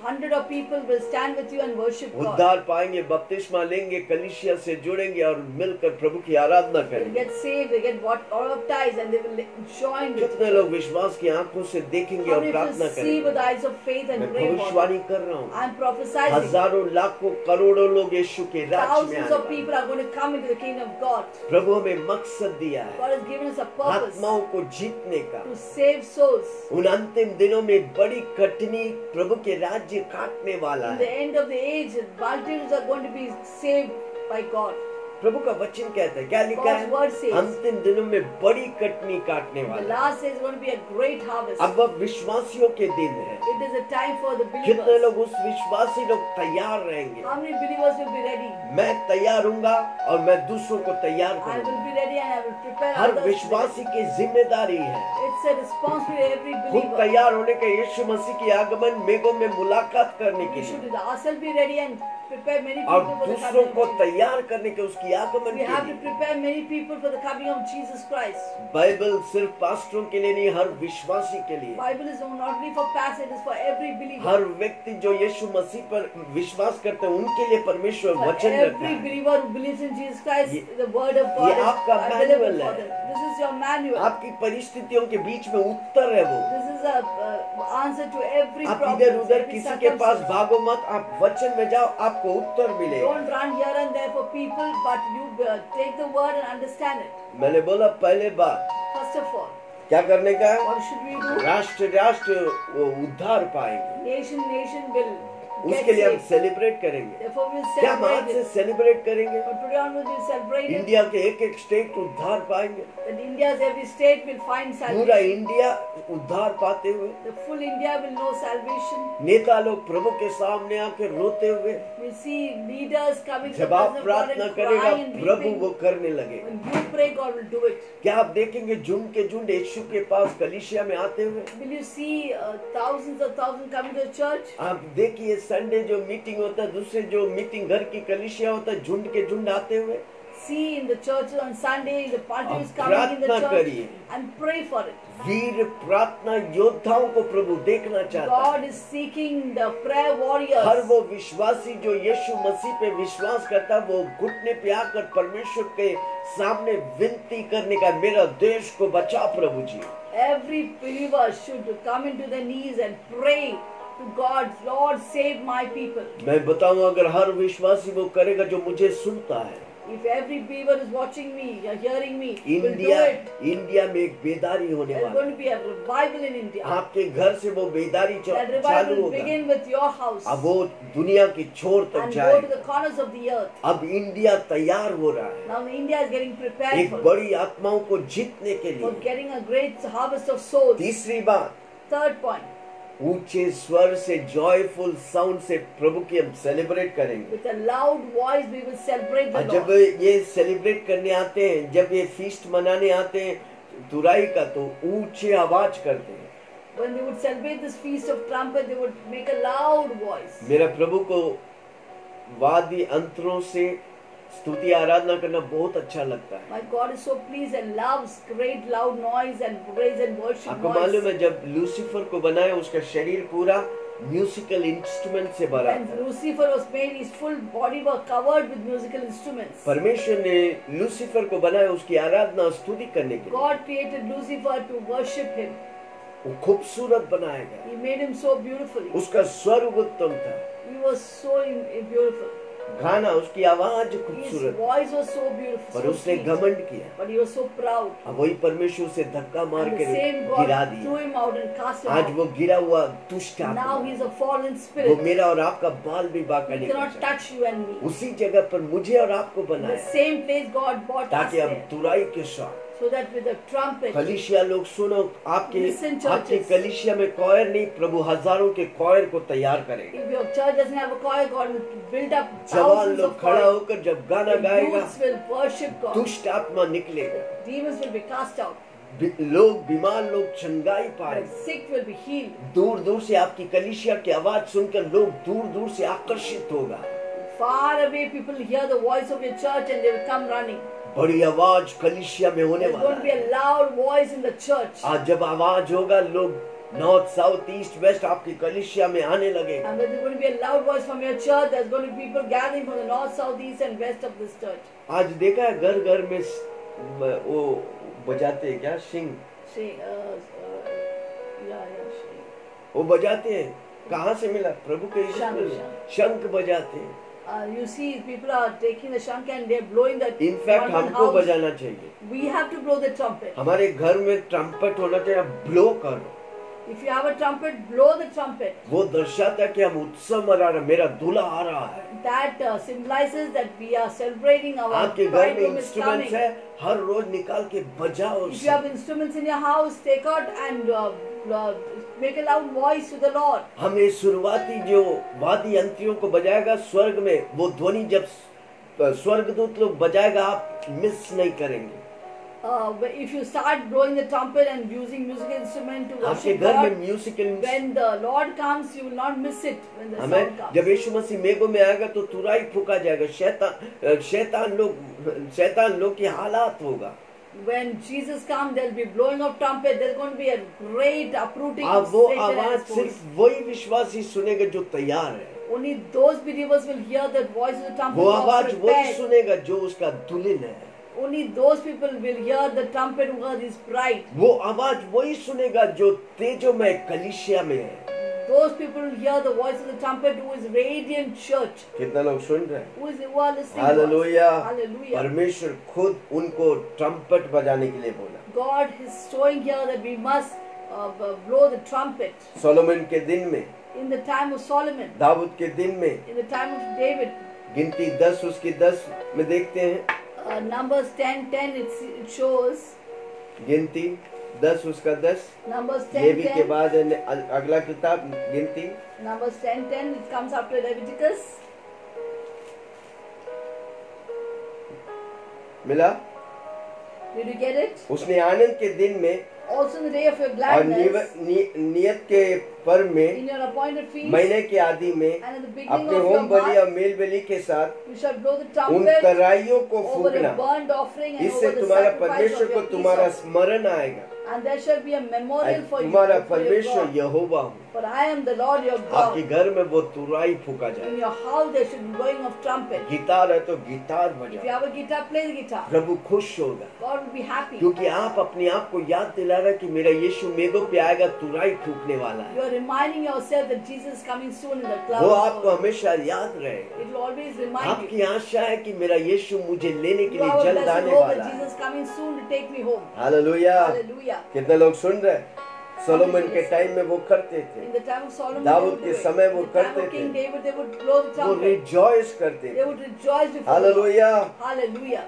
100 of people will stand with you and worship God. उद्धार पाएंगे, बपतिस्मा लेंगे, कलीसिया से जुड़ेंगे और मिलकर प्रभु की आराधना They करेंगे। get saved, they get baptized, and they will join with कितने you. लोग विश्वास की आंखों से देखेंगे How और many प्रार्थना of you see करेंगे? with the eyes of faith and मैं pray for them? भविष्यवाणी कर रहा हूँ, I am prophesying. हजारों लाखों करोड़ों लोग यीशु के राज्य में Thousands आने of वाले। people are going to come into the kingdom of God. प्रभु हमें मकसद दिया है God has given us a purpose आत्माओं को जीतने का। to save souls. उन अंतिम दिनों में बड़ी कठिनी प्रभु के राज्य काटने वाला In the है। end of the age, multitudes are going to be saved by God. प्रभु का वचन कहता है, क्या लिखा God's word है? says, अंतिम दिनों में बड़ी कटनी काटने the वाला है। last day is going to be a great harvest. अब विश्वासियों के दिन है। It is a time for the कितने believers. लोग उस विश्वासी लोग तैयार रहेंगे? How many believers will be ready? मैं तैयार हूँगा और मैं दूसरों को तैयार I will करूँगा। be ready and I will prepare her others. विश्वासी की जिम्मेदारी है It's a responsibility of every खुद believer. तैयार होने का, यीशु मसीह की आगमन मेघों में मुलाकात करने के We लिए should ourselves be ready and prepare many और people for the दूसरों coming को of Jesus. तैयार करने के, उसकी आगमन We के have to लिए। prepare many people for the coming of Jesus Christ. Bible सिर्फ पास्टरों के लिए नहीं, हर विश्वासी के लिए। Bible is not only for pastors, it is for every believer. हर व्यक्ति जो यीशु मसीह पर विश्वास करते हैं उनके लिए परमेश्वर For वचन रखा every है। believer who believes in Jesus Christ, ये- the word of God ये is आपका available manual for है। them. This is your manual. आपकी परिस्थितियों के बीच में उत्तर है वो। This is a answer to every आप problem. इधर उधर every किसी के पास circumstance. भागो मत, आप वचन में जाओ, आपको उत्तर मिलेगा। Don't run here and there for people, but you take the word and understand it. मैंने बोला पहले बात First of all, क्या करने का है? what should we do? राष्ट्र राष्ट्र वो उद्धार पाएंगे, Nation will get उसके लिए हम saved. सेलिब्रेट करेंगे। Therefore, we will क्या मान celebrate से it. सेलिब्रेट करेंगे? But today onwards we will celebrate it. India के एक एक स्टेट उद्धार पाएंगे, That India's every state will find पूरा salvation. इंडिया उद्धार पाते हुए। The full India will know salvation. नेता लोग प्रभु के सामने आके रोते हुए, We'll see leaders coming to the जब आप presence of God प्रार्थना and करेगा crying and प्रभु weeping. वो करने लगे। When you pray, God will do it. क्या आप देखेंगे झुंड के झुंड यीशु के पास कलीसिया में आते हुए? Will you see thousands of thousands coming to the church? आप देखिए संडे जो मीटिंग होता है, दूसरे जो मीटिंग घर की कलीसिया होता है, झुंड के झुंड आते हुए। See in the churches on Sunday, the parties अब coming in the प्रार्थना church करिए। and pray for it. वीर प्रार्थना योद्धाओं को प्रभु देखना चाहता है। God is seeking the prayer warriors. हर वो विश्वासी जो यीशु मसीह पे विश्वास करता है, वो घुटने पे आकर परमेश्वर के सामने विनती करने का, मेरा देश को बचा प्रभु जी। Every believer should come into their knees and pray to God, Lord, save my people. मैं बताऊं, अगर हर विश्वासी वो करेगा जो मुझे सुनता है, If every believer is watching me, hearing me, will do India it. India में एक बेदारी होने There's वाली going to be a revival in India. है। आपके घर से वो बेदारी That revival चालू will होगा, begin with your house अब वो दुनिया की छोर तक and go to जाएगा। the corners of the earth. अब इंडिया तैयार हो रहा है Now India is getting prepared एक for बड़ी आत्माओं को जीतने के for लिए। getting a great harvest of souls. तीसरी बात, Third point, ऊंचे स्वर से, जॉयफुल साउंड से प्रभु की हम सेलिब्रेट करेंगे। with a loud voice we will celebrate the और जब Lord. ये सेलिब्रेट करने आते हैं, जब ये फीस्ट मनाने आते हैं तुराई का, तो ऊंचे आवाज करते हैं। When they would celebrate this feast of trumpet, they would make a loud voice. मेरा प्रभु को वाद्य अंतरों से स्तुति आराधना करना बहुत अच्छा लगता है। My God is so pleased and loves great loud noise and praise and worship आपको मालूम noise. है, जब लूसीफर को बनाया उसका शरीर पूरा म्यूजिकल इंस्ट्रूमेंट से भरा When था। Lucifer was made, his full body was covered with musical instruments. परमेश्वर ने लूसीफर को बनाया उसकी आराधना स्तुति करने के लिए। God created Lucifer to worship him. वो खूबसूरत बनाया गया, He made him so beautifully. उसका स्वर उत्तम था, He was so beautiful. गाना, उसकी आवाज His खूबसूरत, voice was so beautiful, पर so उसने sweet. घमंड किया। But he was so proud. अब वही परमेश्वर से धक्का मार And के the same गिरा God दिया। threw him out and cast him आज out. वो गिरा हुआ दुष्ट Now आत्मा, he is a fallen वो spirit. मेरा और आपका बाल भी बाका He नहीं कर cannot सकता। touch you and me. उसी जगह पर मुझे और आपको The बनाया same place God brought us ताकि हम there. तुराई के साथ so that with the trumpet, कलीसिया लोग सुनो, आपके Listen, churches. आपकी कलीसिया में कॉयर नहीं, प्रभु हजारों के कॉयर को तैयार करेगा। if your church doesn't have a choir, God will build up जवान thousands लोग of खड़ा choirs. होकर जब गाना The गाएगा, youths will worship God. दुष्ट आत्मा निकलेगा, Demons will be cast out. लोग बीमार लोग चंगाई The पाएंगे। sick will be healed. दूर दूर से आपकी कलीसिया की आवाज सुनकर लोग दूर दूर से आकर्षित होगा। Far away, people hear the voice of your church and they will come running. बड़ी आवाज कलीसिया में होने There's वाला going to be है। a loud voice in the church. आज जब आवाज होगा, लोग नॉर्थ साउथ ईस्ट वेस्ट आपकी कलीसिया में आने लगेगा। And there's going to be a loud voice from your church. There's going to be people gathering from the north, south, east, and west of this church. आज देखा है घर घर में वो बजाते हैं क्या, शिंग, Shri. वो बजाते हैं। कहाँ से मिला? प्रभु के यीशु शंख, में। शंख बजाते हैं। You see, people are taking the shank and they're blowing the. In fact one हमको house. बजाना चाहिए। We have to blow the trumpet. हमारे घर में ट्रम्पेट होना चाहिए, ब्लो करो। If you have a trumpet, blow the trumpet. वो दर्शाता है कि हम उत्सव मना रहे, मेरा दूल्हा आ रहा है। That symbolizes that we are celebrating our आपके घर में bridegroom is इंस्ट्रूमेंट्स coming. है, हर रोज निकाल के बजाओ If you have instruments in your house, take out and make a loud voice to the Lord. हमें शुरुआती जो वाद्य यंत्रियों को बजाएगा स्वर्ग में, वो ध्वनि जब स्वर्गदूत लोग बजाएगा, आप मिस नहीं करेंगे। If you start blowing the trumpet and using musical instrument to आपके worship घर में God, musical, when the Lord comes, you will not miss it when the हमें sound comes. जब यीशु मसीह मेघों में आएगा तो तुरई फूका जाएगा, शैतान लोग की हालात होगा। When Jesus comes, there will be blowing of trumpet. There's going to be a great uprooting अब of वो Satan and आवाज his forces. सिर्फ वही विश्वासी सुनेगा जो तैयार है। Only those believers will hear the voice of the trumpet वो who are आवाज वही prepared. सुनेगा जो उसका दुल्हन है। Only those people will hear the trumpet who are his bride. वो आवाज वही सुनेगा जो तेजोमय कलीसिया में है। Those people will hear the voice of the trumpet who is radiant church. कितना लोग सुन रहे हैं? Who are listening to us. Hallelujah. Hallelujah. परमेश्वर खुद उनको ट्रम्पेट बजाने के लिए बोला। God is showing here that we must blow the trumpet. Solomon के दिन में, In the time of Solomon, Dawood के दिन में, in the time of David, गिनती 10 उसकी 10 में देखते हैं। Numbers 10:10 it shows. गिनती 10 उसका 10। Numbers लेवी के 10:10. बाद अगला किताब गिनती। Numbers 10:10 it comes after Leviticus. मिला? Did you get it? उसने आनंद के दिन में Also in the day of your और gladness, नियत के पर्व में, in your appointed feast, महीने के आदि में, and at the beginning अपने of होम your बलि और month, मेल बलि के साथ you shall blow the उन trumpet कराइयों को over Phukna. a burnt offering and इससे over the तुम्हारा sacrifice परमेश्वर of को your तुम्हारा peace offering. स्मरण आएगा। And there shall be a memorial for you तुम्हारा before your परमेश्वर God. यहोवा हूँ। For I am the Lord your आपके God. घर में वो तुराई फूका जाए। In your house there should be blowing of trumpet. Guitar है तो गिटार If you बजाओ। have a guitar, play the guitar. प्रभु खुश होगा, God will be happy. क्योंकि आप अपने आप को याद दिला रहे कि मेरा यीशु मेघों पे आएगा, तुराई फूकने वाला है। You are reminding yourself that Jesus is coming soon in the वो आपको clouds. हमेशा याद रहेगा। It will always remind you. आपकी आशा है कि मेरा यीशु मुझे लेने के You लिए have a जल्द blessed आने hope वाला that है। Jesus is coming soon to take me home. Hallelujah. Hallelujah. कितने लोग सुन रहे हैं? सोलोमन के टाइम में वो करते थे, In the time of Solomon, Dawood they would के do it. समय वो In the time करते of King थे। David, they would blow the वो trumpet. रिजॉइस करते They थे। would rejoice before the Lord. Hallelujah. Hallelujah.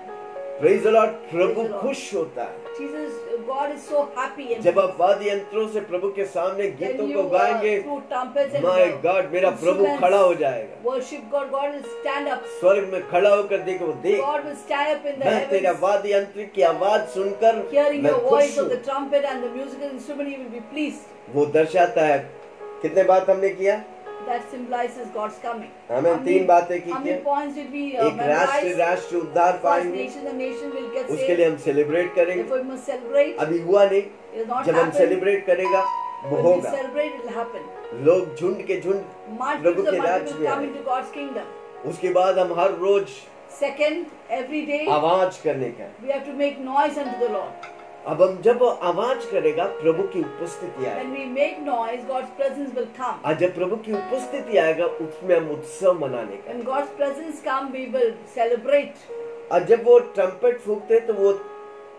Praise the Lord. Prabhu Praise the Lord. खुश होता है Jesus, God is so happy and जब आप वाद्य यंत्रों से प्रभु के सामने when गीतों you को गाएंगे। through trumpets and my God, मेरा प्रभु instruments खड़ा हो जाएगा। worship God. God will stand up. स्वर्ग में खड़ा होकर देखो, देख God will stand up in the मैं तेरा heavens, वाद्य यंत्र की आवाज सुनकर hearing मैं your खुश voice of हूँ। the trumpet and the musical instrument. He will be pleased. वो दर्शाता है। कितने बात हमने किया? That symbolizes God's coming. हमें How 3 many- बातें की How थी। many points did we एक राष्ट्र memorize? राष्ट्र उद्धार First पाएंगे, nation, the nation will get उसके लिए saved. हम सेलिब्रेट करेंगे। Therefore, we must celebrate. अभी हुआ नहीं, It has not जब हम happened. सेलिब्रेट करेगा वो When we होगा। celebrate, it will happen. लोग झुंड के झुंड Multitudes प्रभु of के multitudes राज्य will में come आएंगे। into God's kingdom. उसके बाद हम हर रोज Second, every day आवाज करने का। we have to make noise unto the Lord. अब हम जब आवाज करेगा प्रभु की उपस्थिति आएगी। When we make noise, God's presence will come. और जब प्रभु की उपस्थिति आएगा उसमें हम उत्सव मनाने का। When God's presence come, we will celebrate. और जब वो ट्रम्पेट फूकते तो वो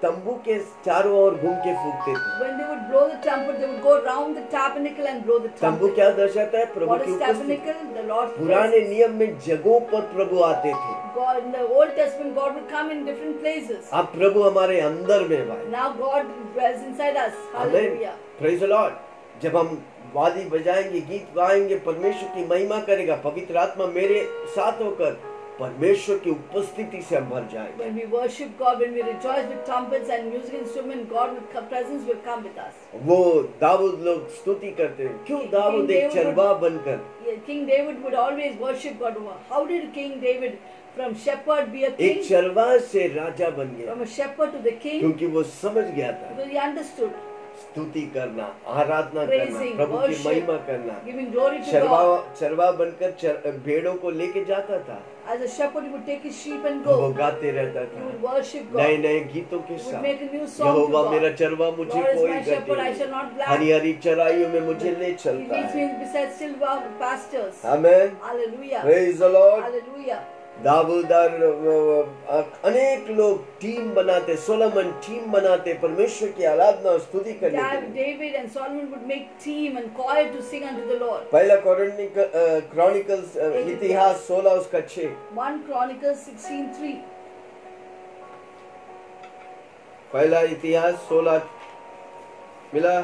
तंबू के चारों ओर घूम के फूंकते थे। When they would blow the trumpet, they would go round the tabernacle and blow the तंबू trumpet. क्या दर्शाता है? प्रभु What की is उपस्थिति। tabernacle? The Lord's पुराने presence. नियम में जगहों पर प्रभु आते थे। God, in the Old Testament, God would come in different places. अब प्रभु हमारे अंदर में भाई। Now God dwells inside us. आमीन। Hallelujah. Praise the Lord. जब हम वादी बजाएंगे, गीत गाएंगे, परमेश्वर की महिमा करेगा, पवित्र आत्मा मेरे साथ होकर परमेश्वर की उपस्थिति से हम भर जाएंगे। When we worship God, when we rejoice with trumpets and music instruments, God's presence will come with us. वो दाऊद लोग स्तुति करते हैं, क्यों दाऊद एक चरवाहा बनकर। King David would always worship God. How did King David from shepherd be a king? एक चरवाहा से राजा बन गया। From a shepherd to the king. क्योंकि वो समझ गया था। Because he understood. स्तुति करना, आराधना करना, Praising, प्रभु की worship, महिमा करना। giving glory to God. चरवाहा बनकर भेड़ों को लेके जाता था। As a shepherd, he would take his sheep and वो go. गाते रहता He था would worship God. नए नए गीतों के He would साथ। make a new song to Jehovah God. मेरा चरवाहा मुझे Lord is कोई my shepherd, I गति shall not नहीं, lack. हरी हरी चराइयों में मुझे ले He चलता leads है। me beside still pastures. Amen. Hallelujah. Praise the Lord. Hallelujah. दाऊद और अनेक लोग टीम बनाते, सोलोमन टीम बनाते, परमेश्वर की आराधना और स्तुति करने के लिए। David and Solomon would make team and choir to sing unto the Lord. पहला क्रॉनिकल्स इतिहास 16 उसका 6। 1 Chronicles 16:3. पहला इतिहास 16 मिला।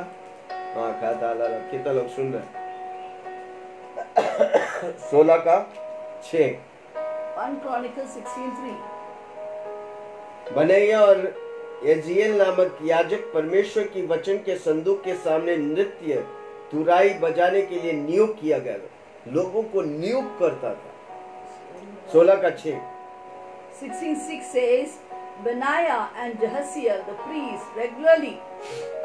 हाँ खाता कितना लोग सुन रहे? 16 का 6। 1 Chronicles 16:3. बनैया और यजीएल नामक याजक परमेश्वर की वचन के संदूक के सामने नृत्य तुराई बजाने के लिए नियुक्त किया गया, लोगों को नियुक्त करता था। 16 का 6। 16:6 says, Benaiah and Jehoiada the priest regularly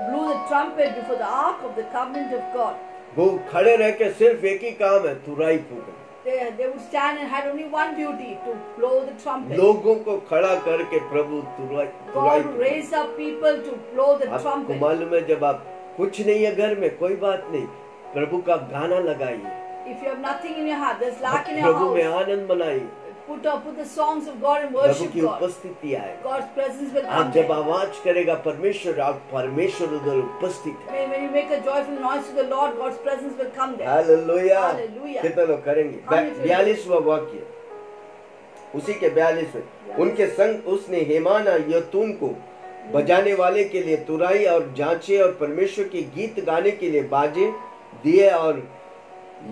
blew the trumpet before the ark of the covenant of God. वो खड़े रह के सिर्फ एक ही काम है, तुराई फूकना। They would stand and had only one duty, to blow the trumpet. लोगों को खड़ा करके प्रभु तुराई God raised up people to blow the आपको trumpet. मालूम है, जब आप कुछ नहीं है घर में, कोई बात नहीं, प्रभु का गाना लगाइए, If you have nothing in your heart, there's lack in your प्रभु में house, Anand मनाइए, put the songs of God and Prabhu worship की God. उपस्थिति आए। God's presence will आप come जब there. आवाज करेगा परमेश्वर, आप परमेश्वर उधर उपस्थित है। When you make a joyful noise to the Lord, God's presence will come there. Hallelujah. Hallelujah. कितने लोग करेंगे? 42वां वाक्य, उसी के 42वें। उनके संग उसने हेमाना यतून को बजाने वाले के लिए तुराई और जांचे और परमेश्वर के गीत गाने के लिए बाजे दिए और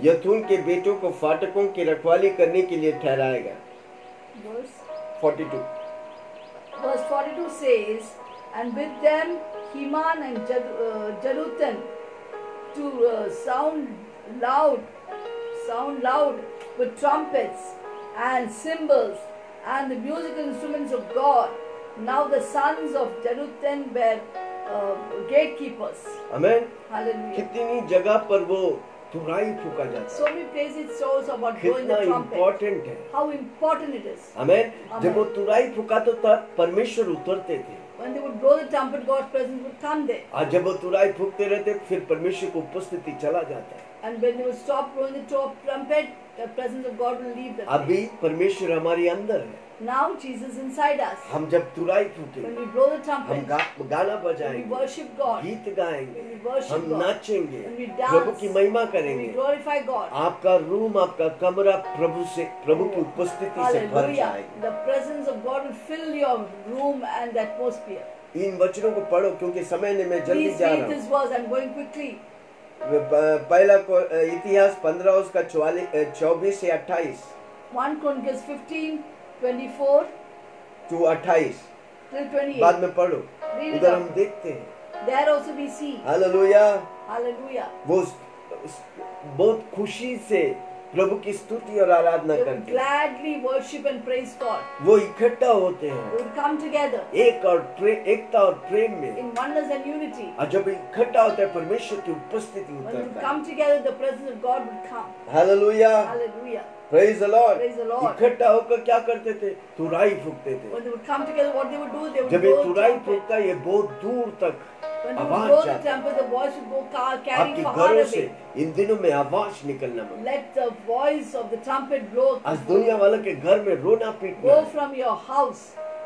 यतून के बेटों को फाटकों की रखवाली करने के लिए ठहराएगा। Verse 42। Verse 42 says, and with them Heman and Jeduthun to sound loud with trumpets and cymbals and the musical instruments of God. Now the sons of Jeduthun were gatekeepers. Amen. Hallelujah. कितनी जगह पर वो तुराई फूका जाता है, So many places it shows about blowing कितना the trumpet. Important है। How important it is. Amen. Amen. जब वो तुराई फुकाता था, परमेश्वर उतरते थे। When they would blow the trumpet, God's presence would come there. आज जब वो तुराई फूकते रहते, फिर परमेश्वर को उपस्थिति चला जाता है। And when they would stop blowing the trumpet, the presence of God will leave the अभी place. परमेश्वर हमारे अंदर है। Now Jesus inside us. हम जब तुराई फूकेंगे, When we blow the हम trumpet, गाना when we बजाएंगे, worship God, गीत गाएंगे, when we worship हम God, नाचेंगे, when we Prabhu dance, की महिमा when we करेंगे, glorify God. आपका रूम, आपका कमरा प्रभु की उपस्थिति से भर Hallelujah. जाएगा। The presence of God will fill your room and the atmosphere. इन वचनों को पढ़ो, क्योंकि समय ने मैं जल्दी Please जा read रहा हूँ। this verse. I'm going quickly. पहला इतिहास 15 उसका 24 से 28 1 Chronicles 15:24 to 28 till 28. बाद में पढ़ो, Read it उधर out. हम देखते हैं। There also we see. Hallelujah. Hallelujah. वो बहुत खुशी से प्रभु की स्तुति और आराधना They would करते हैं। gladly worship and praise God. वो इकट्ठा होते They हैं would come together एकता और प्रेम में। in oneness and unity. और जब इकट्ठा होता है, परमेश्वर की उपस्थिति When they would उतरता है। come together, the presence of God would come. Hallelujah. Hallelujah. Praise the Lord. Praise the Lord. इकट्ठा होकर क्या करते थे? तुराई फूकते थे। When they would come together, what they would do, they would जब ये blow the तुराई trumpet. फूकता है, ये बहुत दूर तक When they would आवाज blow the जाती है। trumpet, the voice would go carrying आपके far घरों से away. इन दिनों में आवाज निकलना मत। Let the voice of the trumpet blow. आज दुनिया वालों के घर में रोना पीटना Go है। from your house.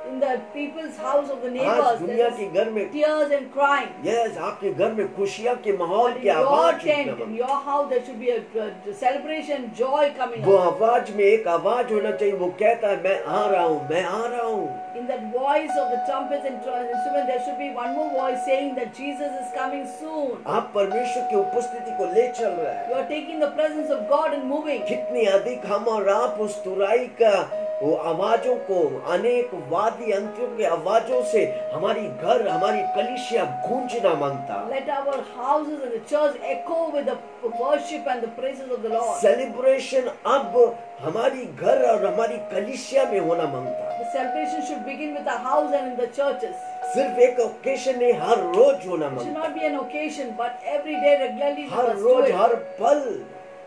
In the people's house of the आज neighbors, दुनिया there के is घर में tears and crying. यस आपके घर में खुशियां के माहौल But in की your आवाज tent, उठना in your house, there should be a celebration, joy coming वो out. आवाज में एक आवाज होना चाहिए वो कहता है मैं आ रहा हूँ मैं आ रहा हूँ In that voice of the trumpets and instruments, there should be one more voice saying that Jesus is coming soon. आप परमेश्वर की उपस्थिति को ले चल रहा है You are taking the presence of God and moving. कितनी अधिक हम और आप उस तुराई का वो आवाजों को अनेक वाद्य यंत्रों के आवाजों से हमारी घर हमारी कलीसिया गूंजना मांगता Let our houses and the church echo with the worship and the praises of the Lord. Celebration अब हमारी घर और हमारी कलीसिया में होना मांगता The celebration should begin with the house and in the churches. सिर्फ एक ओकेशन नहीं हर रोज होना It should मांगता not be an occasion, but every day regularly we her must do rose it. हर पल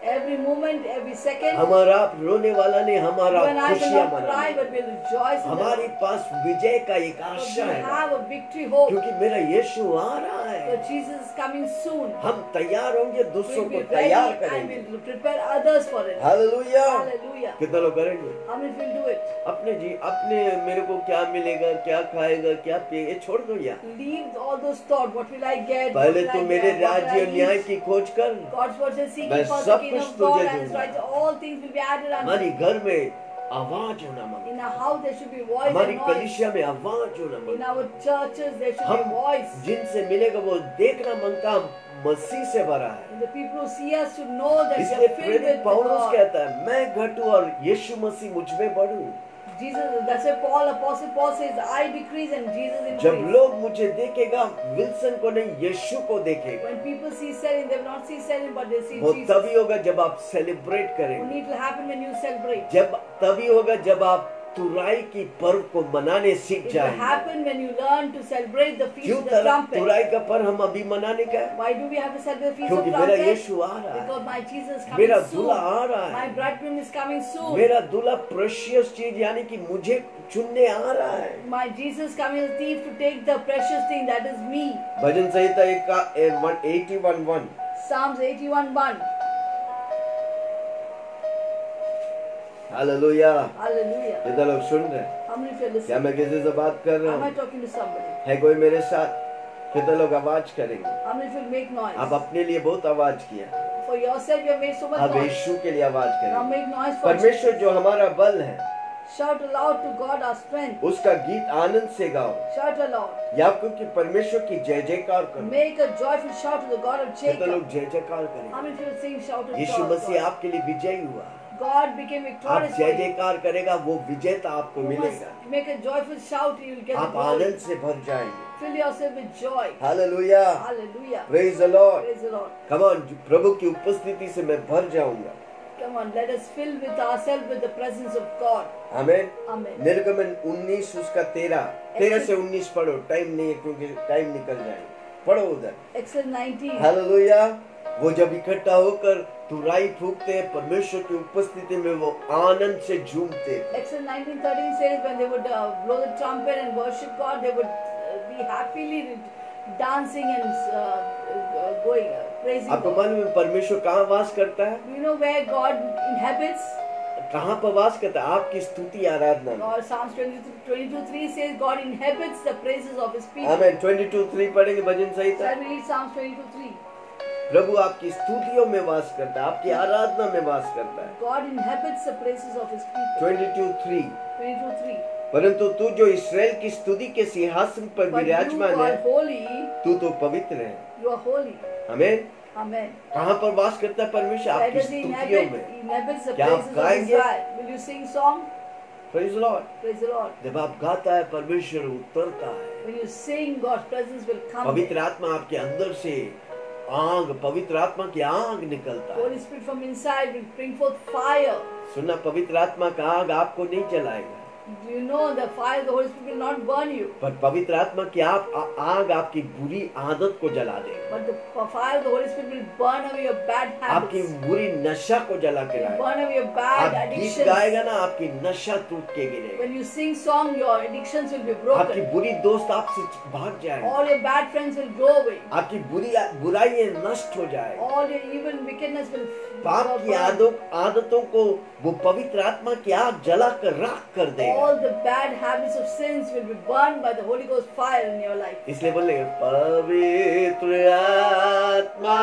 Every moment, every second. हमारा आप रोने वाला नहीं हमारा You and I will खुशियां not cry, मनाने but we'll rejoice in the हमारे Lord. पास विजय का एक But आशा we है have a victory hope क्योंकि मेरा यीशु आ रहा है that Jesus is coming soon. हम तैयार होंगे दूसरों We'll को be ready तैयार and करेंगे we'll prepare others for it. Hallelujah Hallelujah. कितना लोग करेंगे How many will do it? अपने मेरे को क्या मिलेगा क्या खाएगा क्या पिएगा ये छोड़ दो यार Leave all those thoughts. What will I get? पहले What तो will I मेरे get? What will राज्य I और न्याय eat? की खोज कर God's word says, seek मैं ye first the सब kingdom कुछ of God तुझे and His दूंगा। righteousness. All things will be added unto हमारी you. घर में आवाज होना मांगता In our house there should be voice हमारी and noise. कलीसिया में आवाज होना In मांगता our churches there should हम be voice. जिनसे मिलेगा वो देखना मांगता हम मसीह से भरा है And the people who see us should know that we इसलिए are filled प्रेरित with पौलुस God. कहता है मैं घटूं और यीशु मसीह मुझ में बढ़ूं Jesus, that's why Paul, Apostle Paul says, I decrease and Jesus जब increase. लोग मुझे देखेगा विल्सन को नहीं यीशु को देखेगा When people see selling, they will not see selling, but they see वो Jesus. तभी होगा जब आप सेलिब्रेट करेंगे Only it will happen when you celebrate. जब तभी होगा जब आप तुराई की पर्व को मनाने सीख It will जाएंगे happen when you learn to celebrate the feast क्यों of the trumpet. तुराई का पर्व हम अभी मनाने का है Why do we have to celebrate the feast क्योंकि of मेरा trumpet? यीशु आ रहा है Because my Jesus is मेरा coming soon. दूल्हा आ रहा My है bridegroom is coming soon. मेरा दूल्हा प्रेशियस चीज यानी कि मुझे चुनने आ रहा है My Jesus is coming as a thief to take the precious thing that is me. Bhajan Samhita 81:1 Psalms 81:1. Hallelujah Hallelujah. कितना लोग सुन रहे हैं How many of you are क्या listening? मैं किसी से बात कर रहा Am I हूँ talking to somebody? है कोई मेरे साथ कितने लोग आवाज करेंगे How many of you will make noise? आप अपने लिए बहुत आवाज किया For yourself, you have made so much अब noise. यीशु के लिए आवाज Now करेंगे make noise for परमेश्वर Jesus. जो हमारा बल है Shout aloud to God our strength. उसका गीत आनंद से गाओ Shout aloud. या क्योंकि परमेश्वर की जय जयकार करो Make a joyful shout to the God of कितने Jacob. लोग जय जयकार How करेंगे many of you will sing shout to Yeshu God? मसीह आपके लिए विजयी हुआ God became आप victorious for जय you. जयकार करेगा वो विजेता आपको You मिलेगा must make a joyful shout, you will get the आप glory. आनंद से भर जाएंगे Fill yourself with joy. Hallelujah Hallelujah. Praise the Lord Praise the Lord. Come on प्रभु की उपस्थिति से मैं भर जाऊंगा Come on, let us fill with ourselves with the presence of God. आमीन Amen. निर्गमन 19 उसका 13 से 19 पढ़ो टाइम नहीं है क्योंकि टाइम निकल जाएगा पढ़ो उधर Exodus 19. हालेलुया वो जब इकट्ठा होकर तुराई फूकते हैं परमेश्वर की उपस्थिति में वो आनंद से झूमते Exodus 19:13 says when they would blow the trumpet and worship God, they would be happily dancing and praising आपको God. मालूम है परमेश्वर कहाँ वास करता है Do you know where God inhabits? कहाँ पर वास करता है आपकी स्तुति आराधना में Or Psalms 22:3 says God inhabits the praises of His people. आमीन 22:3 पढ़ेंगे भजन संहिता Shall we read Psalms 22:3? प्रभु आपकी स्तुतियों में वास करता है आपकी आराधना में वास करता है God inhabits the praises of His people. 22:3 22:3. परंतु तू जो इस्राएल की स्तुति के सिंहासन पर But you विराजमान है are holy. तू तो पवित्र है You are holy. आमीन Amen. कहाँ पर वास करता है परमेश्वर Where आपकी does He स्तुतियों inhabit? में He inhabits the क्या आप praises of गाएंगे? Israel. Will you sing song? Praise the Lord Praise the Lord. जब आप गाता है परमेश्वर उतरता है When you sing, God's presence will come. पवित्र आत्मा आपके अंदर से आग पवित्र आत्मा की आग निकलता है Holy Spirit from inside will bring forth fire. सुनना पवित्र आत्मा का आग आपको नहीं जलाएगा Do you know the fire of the Holy Spirit will not burn you, पर पवित्र आत्मा की आग आपकी बुरी आदत को जला देगा but the fire of the Holy Spirit will burn away your bad आपकी habits, बुरी नशा को जला के लाएगा burn away your bad आप गीत addictions. गाएगा ना आपकी नशा टूट के गिरेगा When you sing song, your addictions will be आपकी broken. बुरी दोस्त आपसे भाग जाएगा All your bad friends will go away. आपकी बुराइयां नष्ट हो जाएगी All your evil and wickedness will पाप की burn. आदतों को वो पवित्र आत्मा की आग जला कर राख कर देगा All the bad habits of sins will be burned by the Holy Ghost fire in your life. इसलिए बोलेंगे पवित्र आत्मा,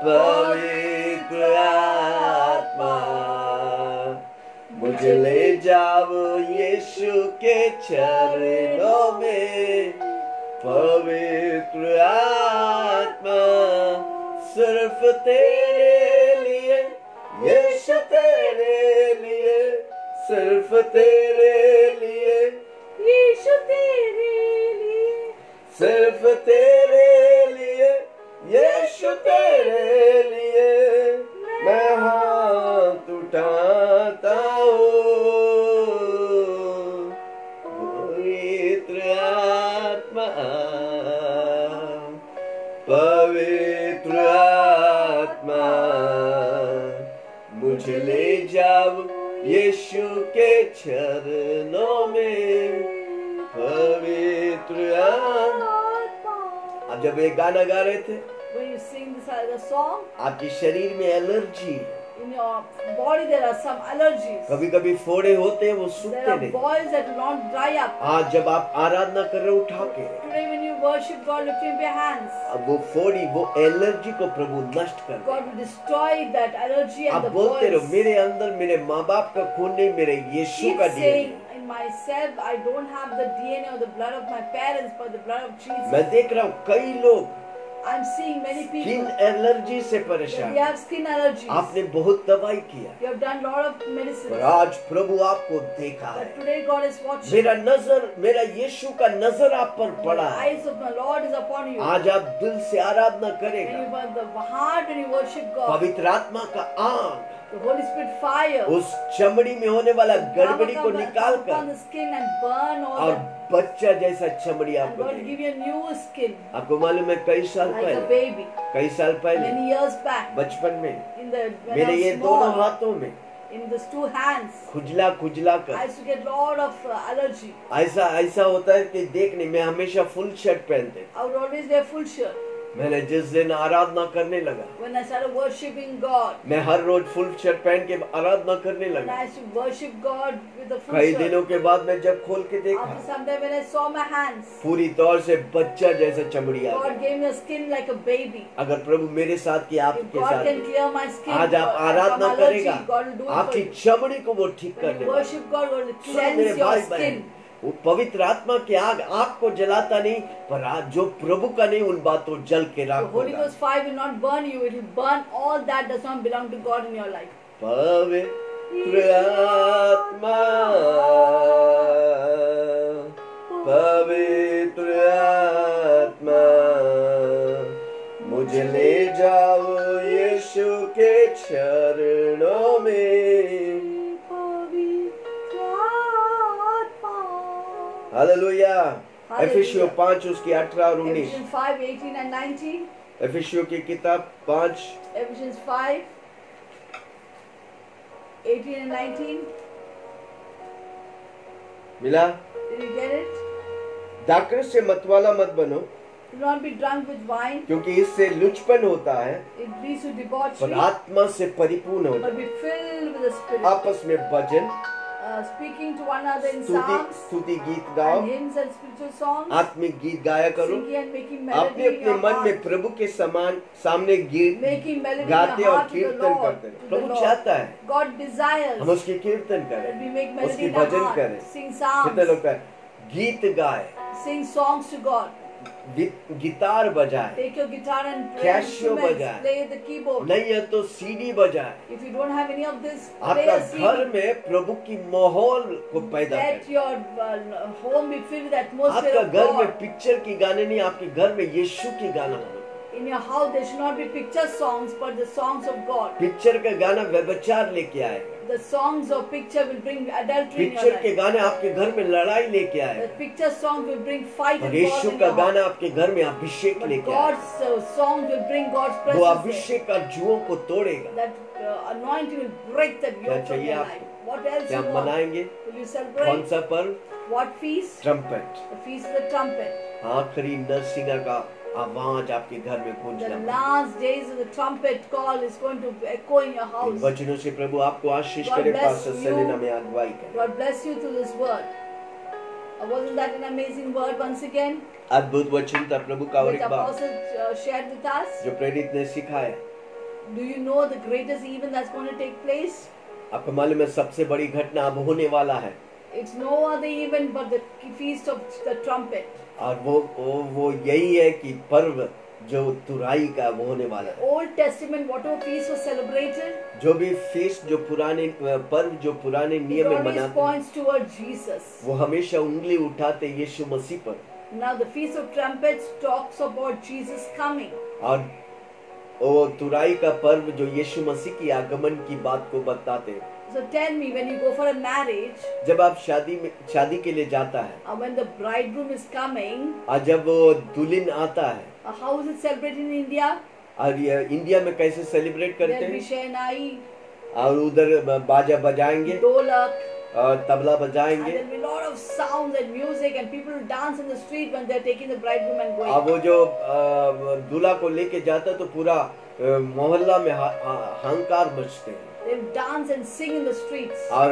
पवित्र आत्मा, मुझे ले जाओ यीशु के चरणों में। पवित्र आत्मा, सिर्फ तेरे लिए यीशु, तेरे लिए, सिर्फ तेरे लिए यीशु, तेरे लिए, सिर्फ तेरे लिए यीशु, तेरे लिए मैं हाथ उठाता हूँ। पवित्र आत्मा, पवित्र आत्मा, मुझे ले जाओ यीशु के चरणों में। पवित्र आत्मा। अब जब ये गाना गा रहे थे, when you sing the song, आपके शरीर में allergy, in your body there are some allergies. कभी कभी फोड़े होते हैं, वो There सूखते are नहीं। boils that will not dry up. आज जब आप आराधना कर रहे हो उठा के, Today when you worship God, lifting up your hands, अब वो फोड़ी, वो एलर्जी को प्रभु नष्ट कर दे। God will destroy that allergy आप and the बोलते रहो, boils. मेरे अंदर मेरे माँ बाप का खून नहीं, मेरे यीशु Keep का saying, DNA। in myself, I don't have the DNA or the blood of my parents, but the blood of Jesus. मैं देख रहा हूँ कई लोग I'm seeing many skin people allergy से that परेशान। they have skin allergies. आपने बहुत दवाई किया, You have done lot of पर medicines. आज प्रभु आपको देखा है। But today God is watching. मेरा नजर, मेरा यीशु का नजर आप पर The पड़ा है। eyes of the Lord is upon you. आज आप दिल से आराधना When करेगा, you burn the heart and you worship God, पवित्र आत्मा का आग the Holy Spirit fire उस चमड़ी में होने वाला गड़बड़ी को निकाल come upon कर the skin and burn all और that. बच्चा जैसा चमड़ी And आपको God will देगा। give you a new skin आपको मालूम है कई साल like a पहले, baby. कई साल पहले Many years back, बचपन में in the when मेरे I ये was दोनों small, हाथों में in these two hands, खुजला खुजला I कर used to get lot of allergy. ऐसा ऐसा होता है कि देखने में हमेशा फुल शर्ट पहनते। I would always wear full shirt. मैंने जिस दिन आराधना करने लगा, When I started worshiping God, मैं हर रोज फुल शर्ट पहन के आराधना करने and लगा। I used to worship God with a full कई shirt. दिनों के बाद मैं जब खोल के देखा, After some time when I saw my hands, पूरी तौर से बच्चा जैसा चमड़ी आ God गई। gave me a skin like a baby. अगर प्रभु मेरे साथ की If आपके God साथ can clear my skin आज आप from आराधना allergy, करेगा, God will do it for आपकी you. चमड़ी को वो ठीक कर When you देगा। worship God, God will सुनो मेरे cleanse your भाई skin. बहन, वो पवित्र आत्मा की आग आपको जलाता नहीं, पर आज जो प्रभु का नहीं उन बातों जल के The राख Holy होगा। Ghost fire will not burn you, it will burn all that does not belong to God in your life. पवित्र आत्मा, पवित्र आत्मा, मुझे ले जाओ यीशु के चरणों में। हालेलुया। एफिसियों 5 उसकी 18 और 19। Ephesians 5, 18 and 19. एफिसियों की किताब 5 Ephesians 5, 18 and 19. मिला। Did you get it? दाखरस से मतवाला मत बनो, Do not be drunk with wine. क्योंकि इससे लुचपन होता है, It leads to पर debauchery. आत्मा से परिपूर्ण होना। But be filled with the Spirit. आपस में भजन, Speaking to one another in स्तुति psalms स्तुति गीत गाओ, and hymns and spiritual songs. आत्मिक गीत गाया करो। Singing and making अपने melody in अपने your मन में heart. प्रभु के समान सामने गीत Making melody in गाते your और heart to the कीर्तन Lord. करते हैं। To the Prabhu Lord. चाहता है God desires हम उसकी कीर्तन that करें, we make melody उसकी in our भजन heart. करें। Sing कितने psalms. लोग कहें, गीत गाए, Sing songs to God. Guitar बजाए, Take your guitar and play Casio instruments. बजाए। Play the keyboard. नहीं है तो सीडी बजाए। If you don't have any of this, play आपका a घर CD. में प्रभु की माहौल को पैदा Let करें। your home be filled with the atmosphere आपका of घर में God. पिक्चर की गाने नहीं, आपके घर में यीशु की गाना हो। In your house, there should not be picture songs, but the songs of God. Picture का गाना व्यभिचार लेके आएगा, The songs of picture will bring adultery in your picture के life. गाने आपके घर में लड़ाई लेके The आएगा, picture songs will bring fight और and war यीशु in का your heart. गाना आपके घर में अभिषेक But लेके आएगा। God's songs will bring God's वो presence there. अभिषेक का जुओं को तोड़ेगा। That anointing will break that क्या yoke from चाहिए your आपको? life. What else क्या you want? मनाएंगे? Will you कौन celebrate? सा पर्व? What feast? Trumpet. The feast of the trumpet. आखिरी नरसिंह का आवाज आपके घर में The गूंजना। last days of the trumpet call is going to echo in your in house. वचनों से प्रभु आपको आशीष God करे, bless पास्टर you. सेलिना में अगुवाई करे। God bless you through this word. Wasn't that an amazing word once again? अद्भुत वचन था प्रभु का। और Which एक बात apostle shared with us. जो प्रेरित ने सिखाया, Do you know the greatest event that's going to take place? आपको मालूम है सबसे बड़ी घटना अब होने वाला है, It's no other event but the feast of the trumpet. और वो यही है कि पर्व जो तुराई का वो होने वाला The है। Old Testament, whatever feast was celebrated, जो भी फीस्ट, जो पुराने पर्व, जो पुराने it नियम में always मनाते, points towards Jesus. वो हमेशा उंगली उठाते यीशु मसीह पर। Now the feast of trumpets talks about Jesus coming. और वो तुराई का पर्व जो यीशु मसीह की आगमन की बात को बताते हैं। So tell me, when you go for a marriage, जब आप शादी के लिए जाता है, when the bridegroom is coming, और जब वो दुल्हन आता है, how is it celebrated in India? और ये इंडिया में कैसे सेलिब्रेट करते There'll be हैं, shehnai, और उधर बाजा बजाएंगे dolak, और तबला and बजाएंगे, there'll be a lot of sounds and music, and people will dance in the street when they're taking the bridegroom and और going. वो जो दूल्हा को लेके जाता तो पूरा मोहल्ला में हंकार मचते हैं, They'll dance and sing in the streets. और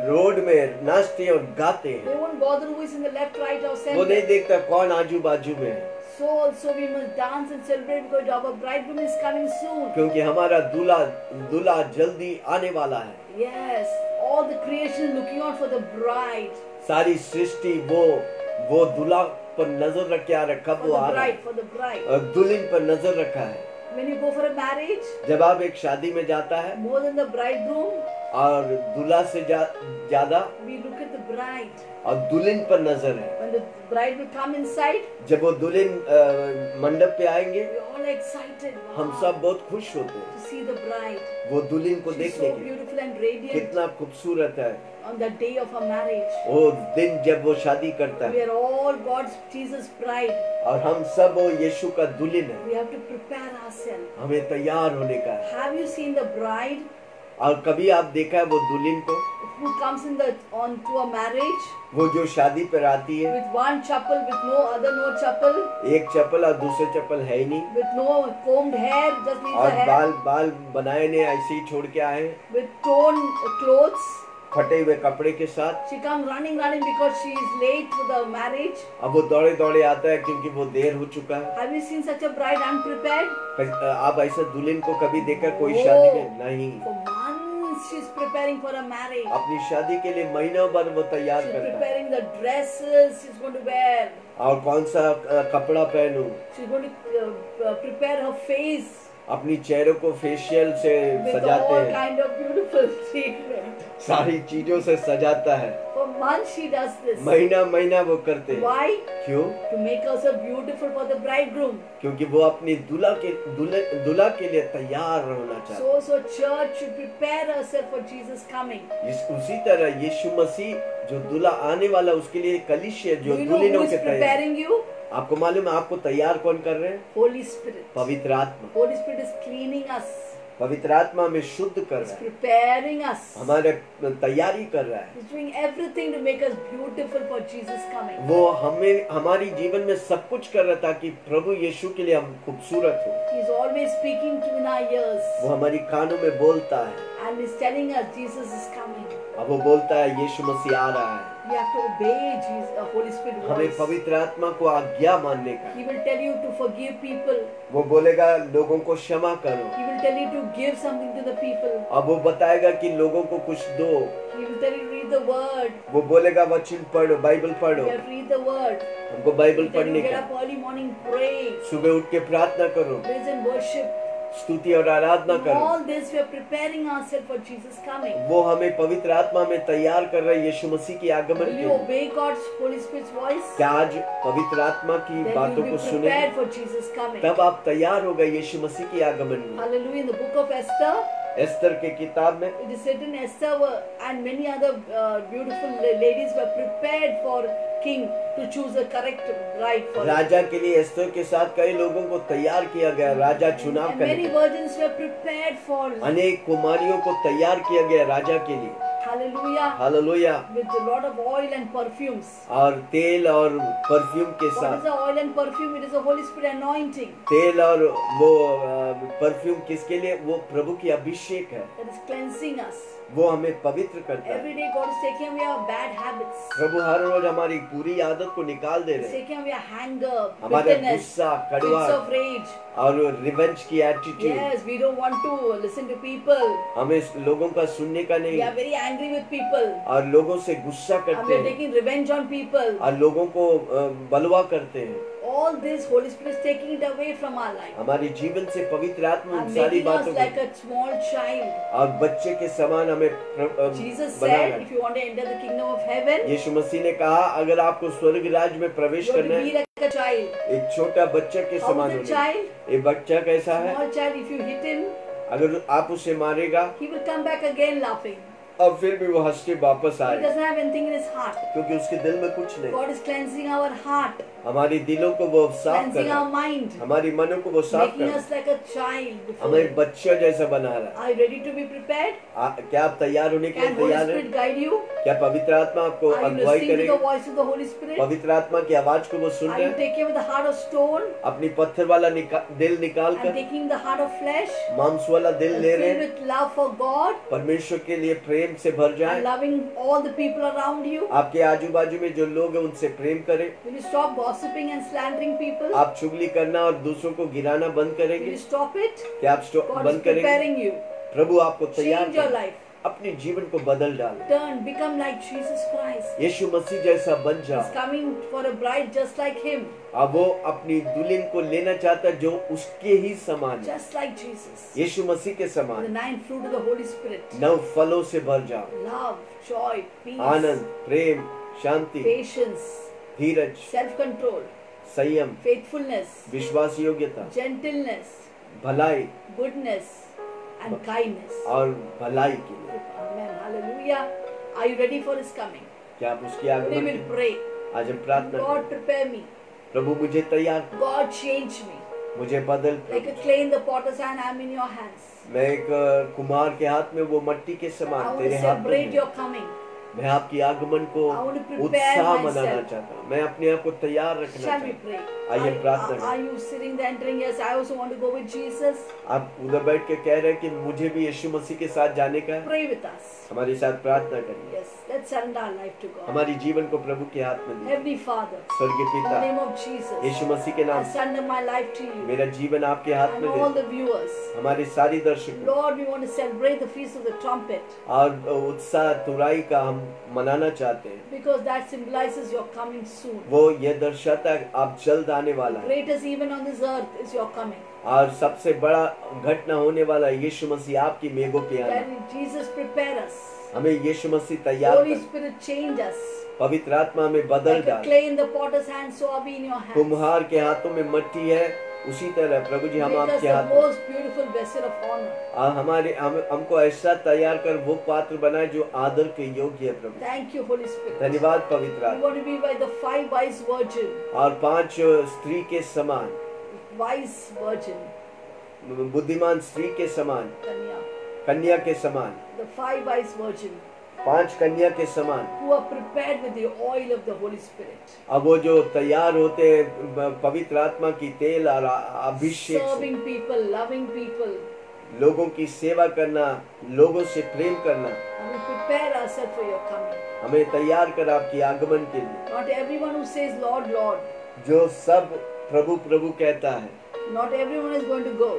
रोड में नाचते और गाते They हैं। won't bother who is in the left, right, or वो नहीं center. देखता कौन आजू बाजू में है, So also we must dance and celebrate because our bridegroom is coming soon. क्योंकि हमारा दूल्हा जल्दी आने वाला है। Yes, all the creation is looking out for the bride. सारी सृष्टि वो दूल्हा पर नजर रख के आ रहा है, कब For वो the आ रहा है, bride, for the bride. और दुल्हन पर नजर रखा है। When you go for a marriage, जब आप एक शादी में जाता है more than the bridegroom, और दूल्हा से ज्यादा we look at the bride. और दुल्हन पर नजर है। When the bride will come inside, जब वो दुल्हन मंडप पे आएंगे, we're all excited. Wow, हम सब बहुत खुश होते हैं to see the bride. वो दुल्हन को She's देखने so के लिए। beautiful and radiant कितना खूबसूरत है on the day of her marriage. वो दिन जब वो शादी करता We है, are all God's Jesus' bride. और हम सब वो यीशु का दुल्हन है। We have to prepare ourselves. हमें तैयार होने का है। Have you seen the bride और कभी आप देखा है वो दुल्हन को, who comes on to a marriage वो जो शादी पर आती है, with one chappal, with no chappal, एक चप्पल और दूसरे चप्पल है ही नहीं, with no combed hair, just leaves और the hair, बाल बनाए ने ऐसे ही छोड़ के आए हैं, with torn clothes. फटे हुए कपड़े के साथ। She comes running because she is late for the marriage. अब वो दौड़े आता है क्योंकि वो देर हो चुका है। Have you seen such a bride unprepared? आप ऐसा दुल्हन को कभी देखा कोई No. शादी में? नहीं। For months she's preparing for a marriage. अपनी शादी के लिए महीनों भर वो तैयार She's करता है, preparing the dresses she's going to wear. और कौन सा कपड़ा पहनूं, She's going to prepare her face अपनी चेहरों को फेशियल से with सजाते all हैं, kind of beautiful treatment. सारी चीजों से सजाता है। For months she does this. महीना वो करते हैं। Why? क्यों? To make herself beautiful for the bridegroom. क्योंकि वो अपनी दूल्हा के लिए तैयार होना चाहते हैं। So church should prepare herself for Jesus coming. उसी तरह यीशु मसीह जो दूल्हा आने वाला उसके लिए कलीसिया जो Do you know who दुल्हनों is के तैयार। preparing you? आपको मालूम है आपको तैयार कौन कर रहे हैं? Holy Spirit. पवित्र आत्मा। Holy Spirit is cleaning us. पवित्र आत्मा में शुद्ध कर He's रहा है, preparing us. हमारे तैयारी कर रहा है। He's doing everything to make us beautiful for Jesus coming. वो हमारी जीवन में सब कुछ कर रहा था कि प्रभु यीशु के लिए हम खूबसूरत हो। He's always speaking to in our ears. वो हमारी कानों में बोलता है, And he's telling us Jesus is coming. अब वो बोलता है यीशु मसीह आ रहा है। We have to obey Jesus, Holy Spirit हमें voice. पवित्र आत्मा को आज्ञा मानने का। He will tell you to forgive people. वो बोलेगा लोगों को क्षमा करो। He will tell you to give something to the people. अब वो बताएगा कि लोगों को कुछ दो। He will tell you to read the word. वो बोलेगा वचन पढ़ो, बाइबल पढ़ो। You have to read the word. हमको बाइबल He will tell पढ़ने you get का। up early morning, pray, सुबह उठ के प्रार्थना करो, praise and worship. स्तुति और आराधना In करो। all this we are preparing ourselves for Jesus coming. वो हमें पवित्र आत्मा में तैयार कर रहे हैं यीशु मसीह की आगमन Will के you लिए। obey God's Holy Spirit's voice? क्या आज पवित्र आत्मा की Then बातों you को will be सुने, prepared for Jesus coming. तब आप तैयार हो गए यीशु मसीह की आगमन में। Hallelujah. In the book of Esther, Esther के किताब में it is written Esther and many other beautiful ladies were prepared for king to choose a correct bride for him. राजा के लिए एस्तर के साथ कई लोगों को तैयार किया गया, राजा चुनाव And करने many के लिए। virgins were prepared for. अनेक कुमारियों को तैयार किया गया राजा के लिए। Hallelujah. Hallelujah. With a lot of oil and perfumes. और तेल और परफ्यूम के What is साथ। the oil and perfume? It is the Holy Spirit anointing तेल और वो परफ्यूम किसके लिए? वो प्रभु की अभिषेक है, that is cleansing us. वो हमें पवित्र करता है। Every day God is taking away our bad habits. प्रभु हर रोज हमारी पूरी आदत को निकाल दे He's रहे हैं। taking away our anger, हमारे bitterness, गुस्सा, fits कड़वा of rage. और रिवेंज की attitude. Yes, we don't want to listen to people. हमें लोगों का सुनने का We नहीं, are very angry with people. और लोगों से गुस्सा And करते we are हैं taking revenge on people. और लोगों को बलवा करते हैं। All this Holy Spirit is taking it away from our life. हमारे जीवन से पवित्र आत्मा And उन सारी making us बातों like को a small child. और बच्चे के समान हमें Jesus बना said, रहे। if you want to enter the kingdom of heaven, यीशु मसीह ने कहा अगर आपको स्वर्ग राज्य में प्रवेश you have करना to be है, like a child. एक छोटा बच्चा के How समान is a होना। child? ये बच्चा कैसा है? Small child, if you hit him, अगर आप उसे मारेगा he will come back again laughing. और फिर भी वो हंस के वापस He आए, doesn't have anything in his heart. क्योंकि उसके दिल में कुछ नहीं। God is cleansing our heart, हमारी दिलों को वो साफ कर cleansing रहा our है, mind, हमारी मनों को वो साफ कर making रहा us like a child है, before हमें Him. बच्चा जैसा बना रहा है। Are you ready to be prepared? क्या आप तैयार होने के लिए Can Holy तैयार हैं? Spirit guide you? क्या पवित्र आत्मा आपको Are you अगुवाई listening to the करेगी? voice of the Holy Spirit? पवित्र आत्मा की आवाज को वो सुन Are रहे you हैं? taking with the heart of stone अपनी पत्थर वाला दिल निकाल and कर taking the heart of flesh, मांस वाला दिल ले रहे filled हैं, with love for God परमेश्वर के लिए प्रेम से भर and जाए। loving all the people around you? आपके आजू बाजू में जो लोग हैं उनसे प्रेम करें। Will you stop gossiping and slandering people? आप चुगली करना और दूसरों को गिराना बंद Will करेंगे? you stop it? क्या आप God is बंद करेंगे? preparing you. प्रभु आपको तैयार Change your करें, life. अपने जीवन को बदल डालें, Turn, become like Jesus Christ. यीशु मसीह जैसा बन He's जाओ। coming for a bride just like Him, अब वो अपनी दुल्हन को लेना चाहता है जो उसके ही समान है, just like Jesus. यीशु मसीह के The समान। 9 fruit of the Holy Spirit: 9 फलों से भर जाओ, love, joy, peace, आनंद, प्रेम, शांति, patience, धीरज, self-control, संयम, faithfulness, विश्वास योग्यता, gentleness, भलाई goodness, and kindness. और भलाई के लिए। Amen. Hallelujah. Are you ready for His coming? क्या आप उसकी We आगमन will के pray. आज हम प्रार्थना God, करें? prepare me. प्रभु मुझे तैयार, God, change me. मुझे बदल। Like a clay in the potter's hand, I am in your hands. मैं एक कुमार के हाथ में, वो मट्टी के I समान want to तेरे हाथ celebrate में। your coming. मैं आपकी आगमन को I want to prepare उत्साह myself. मनाना चाहता हूँ, मैं अपने आप को तैयार रखना Shall we चाहता हूँ। pray? आइए प्रार्थना Are you sitting there entering? Yes, I also want to go with Jesus. आप उधर बैठ के कह रहे हैं कि मुझे भी यीशु मसीह के साथ जाने का है। Pray with us. हमारे साथ प्रार्थना करिए। Yes, let's surrender our life to God. हमारी जीवन को प्रभु के हाथ में दीजिए। Heavenly Father, स्वर्गीय in the पिता, name of Jesus, यीशु मसीह के I नाम से surrender my life to you मेरा जीवन आपके हाथ and में all दे। the viewers. हमारे सारी दर्शकों Lord, we want to celebrate the feast of the trumpet और उत्साह तुराई का हम मनाना चाहते हैं। because that symbolizes your coming soon. वो ये दर्शाता है आप जल्द आने वाला The है, greatest event on this earth is your coming. और सबसे बड़ा घटना होने वाला है यीशु मसीह आपकी मेघों के आने। That Jesus prepare us. हमें यीशु मसीह तैयार Holy कर, Spirit change us. पवित्र आत्मा में बदल Like a डाल। clay in the potter's hand, so are we in your hands. कुम्हार के हाथों में मिट्टी है, उसी तरह प्रभु जी हम Make us आपके the हाथ में। most beautiful vessel of honor. हमको ऐसा तैयार कर वो पात्र बनाए जो आदर के योग्य है प्रभु। Thank you, Holy Spirit. धन्यवाद पवित्र We आत्मा। want to be by the 5 wise virgin. और 5 स्त्री के समान, Wise virgin, बुद्धिमान स्त्री के समान, Kanya. कन्या के समान, The 5 wise virgin 5 कन्या के समान। who are prepared with the oil of the Holy Spirit. अब वो जो तैयार होते हैं पवित्र आत्मा की तेल और अभिषेक से, Serving people, loving people. लोगों की सेवा करना, लोगों से प्रेम करना। And we prepare ourselves for your coming. हमें तैयार कर आपकी आगमन के लिए। Not everyone who says Lord, Lord. जो सब प्रभु प्रभु कहता है, Not everyone is going to go.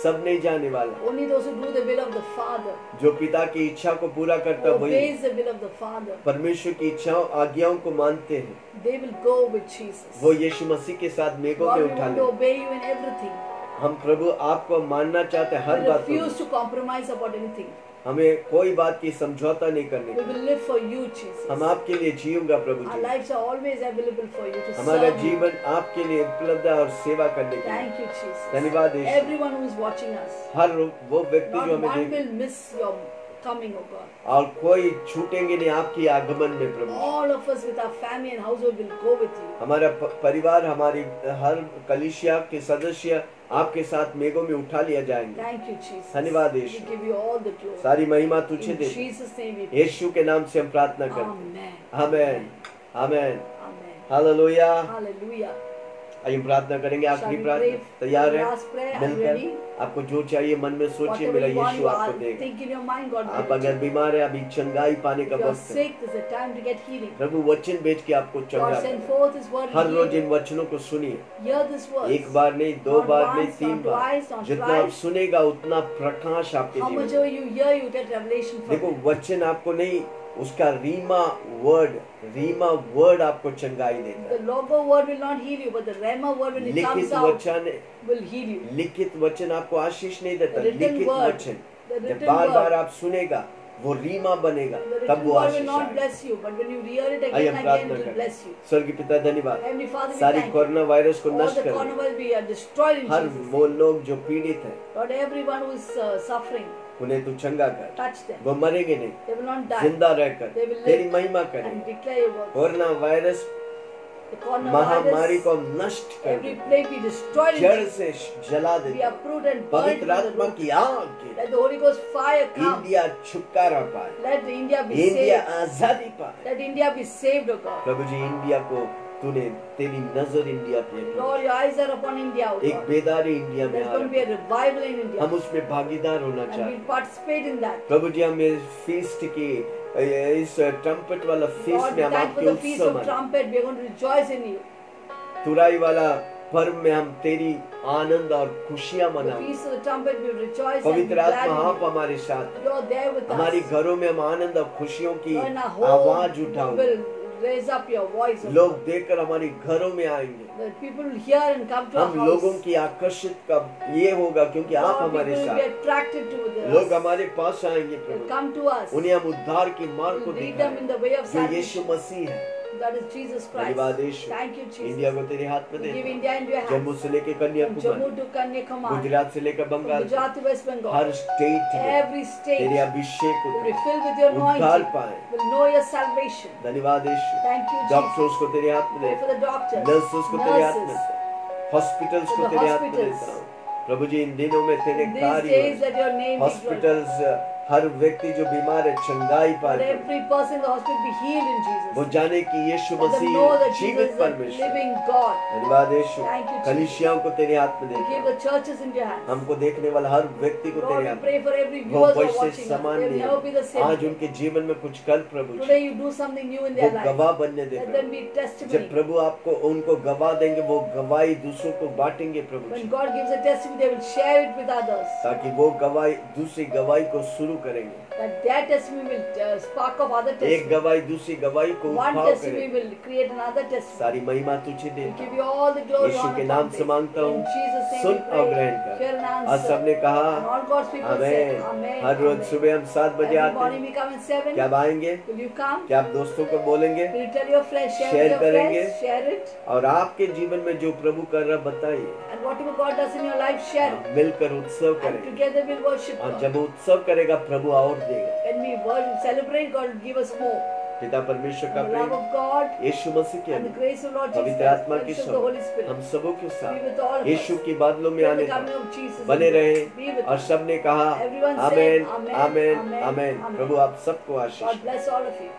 सब नहीं जाने वाला। Only those who do the will of the Father. जो पिता की इच्छा को पूरा करता वही Obeys the will of the Father. परमेश्वर की इच्छाओं आज्ञाओं को मानते हैं, They will go with Jesus. वो यीशु मसीह के साथ मेघों God, में we उठा want to ले। obey you in everything. हम प्रभु आपको मानना चाहते हैं हर We बात refuse में। to compromise about anything. हमें कोई बात की समझौता नहीं करने We की। will live for you, Jesus. हम आपके लिए जीऊंगा प्रभु Our ji. lives are always available for you to हमारा serve you. जीवन आपके लिए उपलब्ध है और सेवा करने के लिए। Thank you, Jesus. धन्यवाद यीशु। Everyone who is watching us, हर वो व्यक्ति not जो हमें one देख, will miss your coming, oh God. और कोई छूटेंगे नहीं आपकी आगमन में प्रभु। All of us with our family and household will go with you. हमारा परिवार, हमारी हर कलीसिया के सदस्य आपके साथ मेघों में उठा लिया जाएंगे। Thank you, Jesus. धन्यवाद We Yeshu. give you all the glory. सारी महिमा तुझे In they. Jesus' name we pray. यीशु के नाम से हम प्रार्थना करते Amen. हैं। आमेन, आमेन, Amen. हालेलुया। Hallelujah. आइए हम प्रार्थना करेंगे, Shall आखिरी we प्रार्थना। pray तैयार the है? last prayer? Are you मिलकर ready? आपको जो चाहिए मन में सोचिए, Whatever मेरा you want, यीशु you आपको are देगा। think in your mind, God आप will अगर give it to you. बीमार है, अभी चंगाई पाने का If you are वक्त है। sick, this is a time to get healing. प्रभु वचन भेज के आपको चंगा God send करे। forth His word her and rose heal in you. वचनों को सुनिए। Hear this verse. एक बार नहीं, दो Not बार नहीं, once, तीन not बार। twice, not जितना आप thrice. सुनेगा उतना प्रकाश आपके How जीवन much में। ever you hear, you get revelation from देखो it. वचन आपको नहीं, उसका रीमा वर्ड आपको चंगाई देता The है। logo word will not heal you, but the Rhema word when it comes लिखित out वचन, will heal you. लिखित वचन आपको आशीष नहीं देता। The written लिखित word, वचन the जब written बार बार word, आप सुनेगा वो रीमा बनेगा, the तब written वो word will आशीष not आएगा। bless you, but when you hear it आइए again हम and again, प्रार्थना it will करें। bless you. स्वर्गीय पिता धन्यवाद, Heavenly Father, we सारी thank you. कोरोना वायरस को All नष्ट the कर corona will be destroyed in her Jesus' वो name. लोग जो पीड़ित हैं Lord, everyone who is suffering, उन्हें तू चंगा कर। touch them. वो मरेंगे नहीं, They will not die जिंदा रहकर They will live तेरी महिमा and करें। declare your works. Corona virus The corona महामारी virus, को हम नष्ट कर every they, plague be destroyed in जड़ Jesus. से जला दे। We uproot and burn पवित्र from the आत्मा root. की आग गिरे। Let the Holy Ghost fire come. India छुटकारा पाए, Let India be India saved. आजादी पाए। Let India be saved, O God. प्रभु जी इंडिया को तूने, तेरी नजर इंडिया पे है। Lord, your eyes are upon India, O एक God. बेदारी इंडिया में There's uh going to be रहा a है, revival in India. हम उसमें भागीदार होना And चाहते we'll हैं। participate in that. प्रभु जी हम इस फीस्ट की, इस ट्रम्पेट वाला Lord, फीस्ट we में हम thank you आपके for the feast उत्सव of मनाएं। trumpet. We are going to rejoice in you. तुराई वाला पर्व में हम तेरी आनंद और खुशियां The मनाएं। feast of the trumpet, we will rejoice and be पवित्र glad आत्मा in आप you. हमारे साथ हैं। You're there with हमारी us. घरों में हम आनंद और खुशियों की Lord, in our home, आवाज you उठाओ। will raise up your voice, O लोग God. देखकर हमारी घरों में आएंगे। The people will hear and come to our हम लोगों house. की आकर्षित कब ये होगा क्योंकि आप Lord, people हमारे will be साथ, attracted to लोग us. हमारे पास आएंगे They'll Prabhu, come to us. उन्हें हम उद्धार की मार्ग को We'll lead them in दिखाएं the way of जो यीशु salvation. मसीह है। That is Jesus Christ. धन्यवाद यीशु। Thank you, Jesus. इंडिया को तेरे हाथ में We give they, India into your Jammu hands. से लेकर From Jammu Kanyakumari, to Kanyakumari, Gujarat से लेकर from Bengal, Gujarat to West Bengal, हर स्टेट में every state तेरे will अभिषेक को be filled with your उद्धार anointing, पाए। will know your salvation. धन्यवाद यीशु। Thank you, doctors Jesus. को तेरे हाथ में Pray they, for the doctors, nurses को तेरे हाथ में nurses, दे, हॉस्पिटल्स for को the तेरे हाथ में hospitals. देता हूँ। प्रभु जी इन दिनों में तेरे in these कार्य days हो। that your name be glorified. Hospitals, हर व्यक्ति जो बीमार है चंगाई Let पाए, every person in the hospital be healed in Jesus. वो जाने कि यीशु Let them Masih know that Jesus जीवित is a परमेश्वर। living God. धन्यवाद यीशु। Thank you, Jesus. कलीसियाओं को तेरे हाथ में We देता give हूँ। the churches into your hands. हमको देखने वाला हर व्यक्ति को Lord, तेरे we हाथ pray में, for every वो viewers who are वैसे watching us. समान They will नहीं never be the है। same. आज उनके जीवन में कुछ कर प्रभु जी, Today you do something new in वो their life. गवाह बनने दे Let प्रभु। them be जब testimony. प्रभु आपको उनको गवाह देंगे, वो गवाही दूसरों को बांटेंगे प्रभु जी, When God gives a testimony, they will share it with others. ताकि वो गवाही दूसरी गवाही को शुरू करेंगे। That their testimony will spark of other एक testimony. गवाही दूसरी गवाही को One उठाव testimony करे। will create another testimony. सारी महिमा तुझे We देता give हूँ। you all the glory, Yeshu honor, के and नाम से praise. मांगता In हूँ, Jesus' name सुन we और pray. ग्रहण Hear कर। an आज answer. सबने कहा And all God's people say, amen. Amen. Her rose Amen. सुबह हम 7 बजे Every आते morning हैं। we come at 7. क्या आप आएंगे? Will you come? क्या आप दोस्तों को बोलेंगे? Will you tell your friends, share Share with your करेंगे? friends, share it. और आपके जीवन में जो प्रभु कर रहा बताइए। And whatever God does in your life, share it. हम मिलकर उत्सव And करेंगे, together we'll worship और God. जब उत्सव करेगा प्रभु और देगा। When we celebrate, God will give us more. पिता परमेश्वर का And the love Prem, of God यीशु मसीह के and the अनुग्रह, grace of Lord Jesus पवित्र Christ, आत्मा की fellowship of the Holy हम Spirit, सबों के be साथ with all of us. यीशु की बादलों में Till आने the coming तक of Jesus बने रहे। be with और us. सबने कहा Everyone said, आमेन, Amen, आमेन, Amen, आमेन। Amen. प्रभु आप सबको आशीष God bless all of you.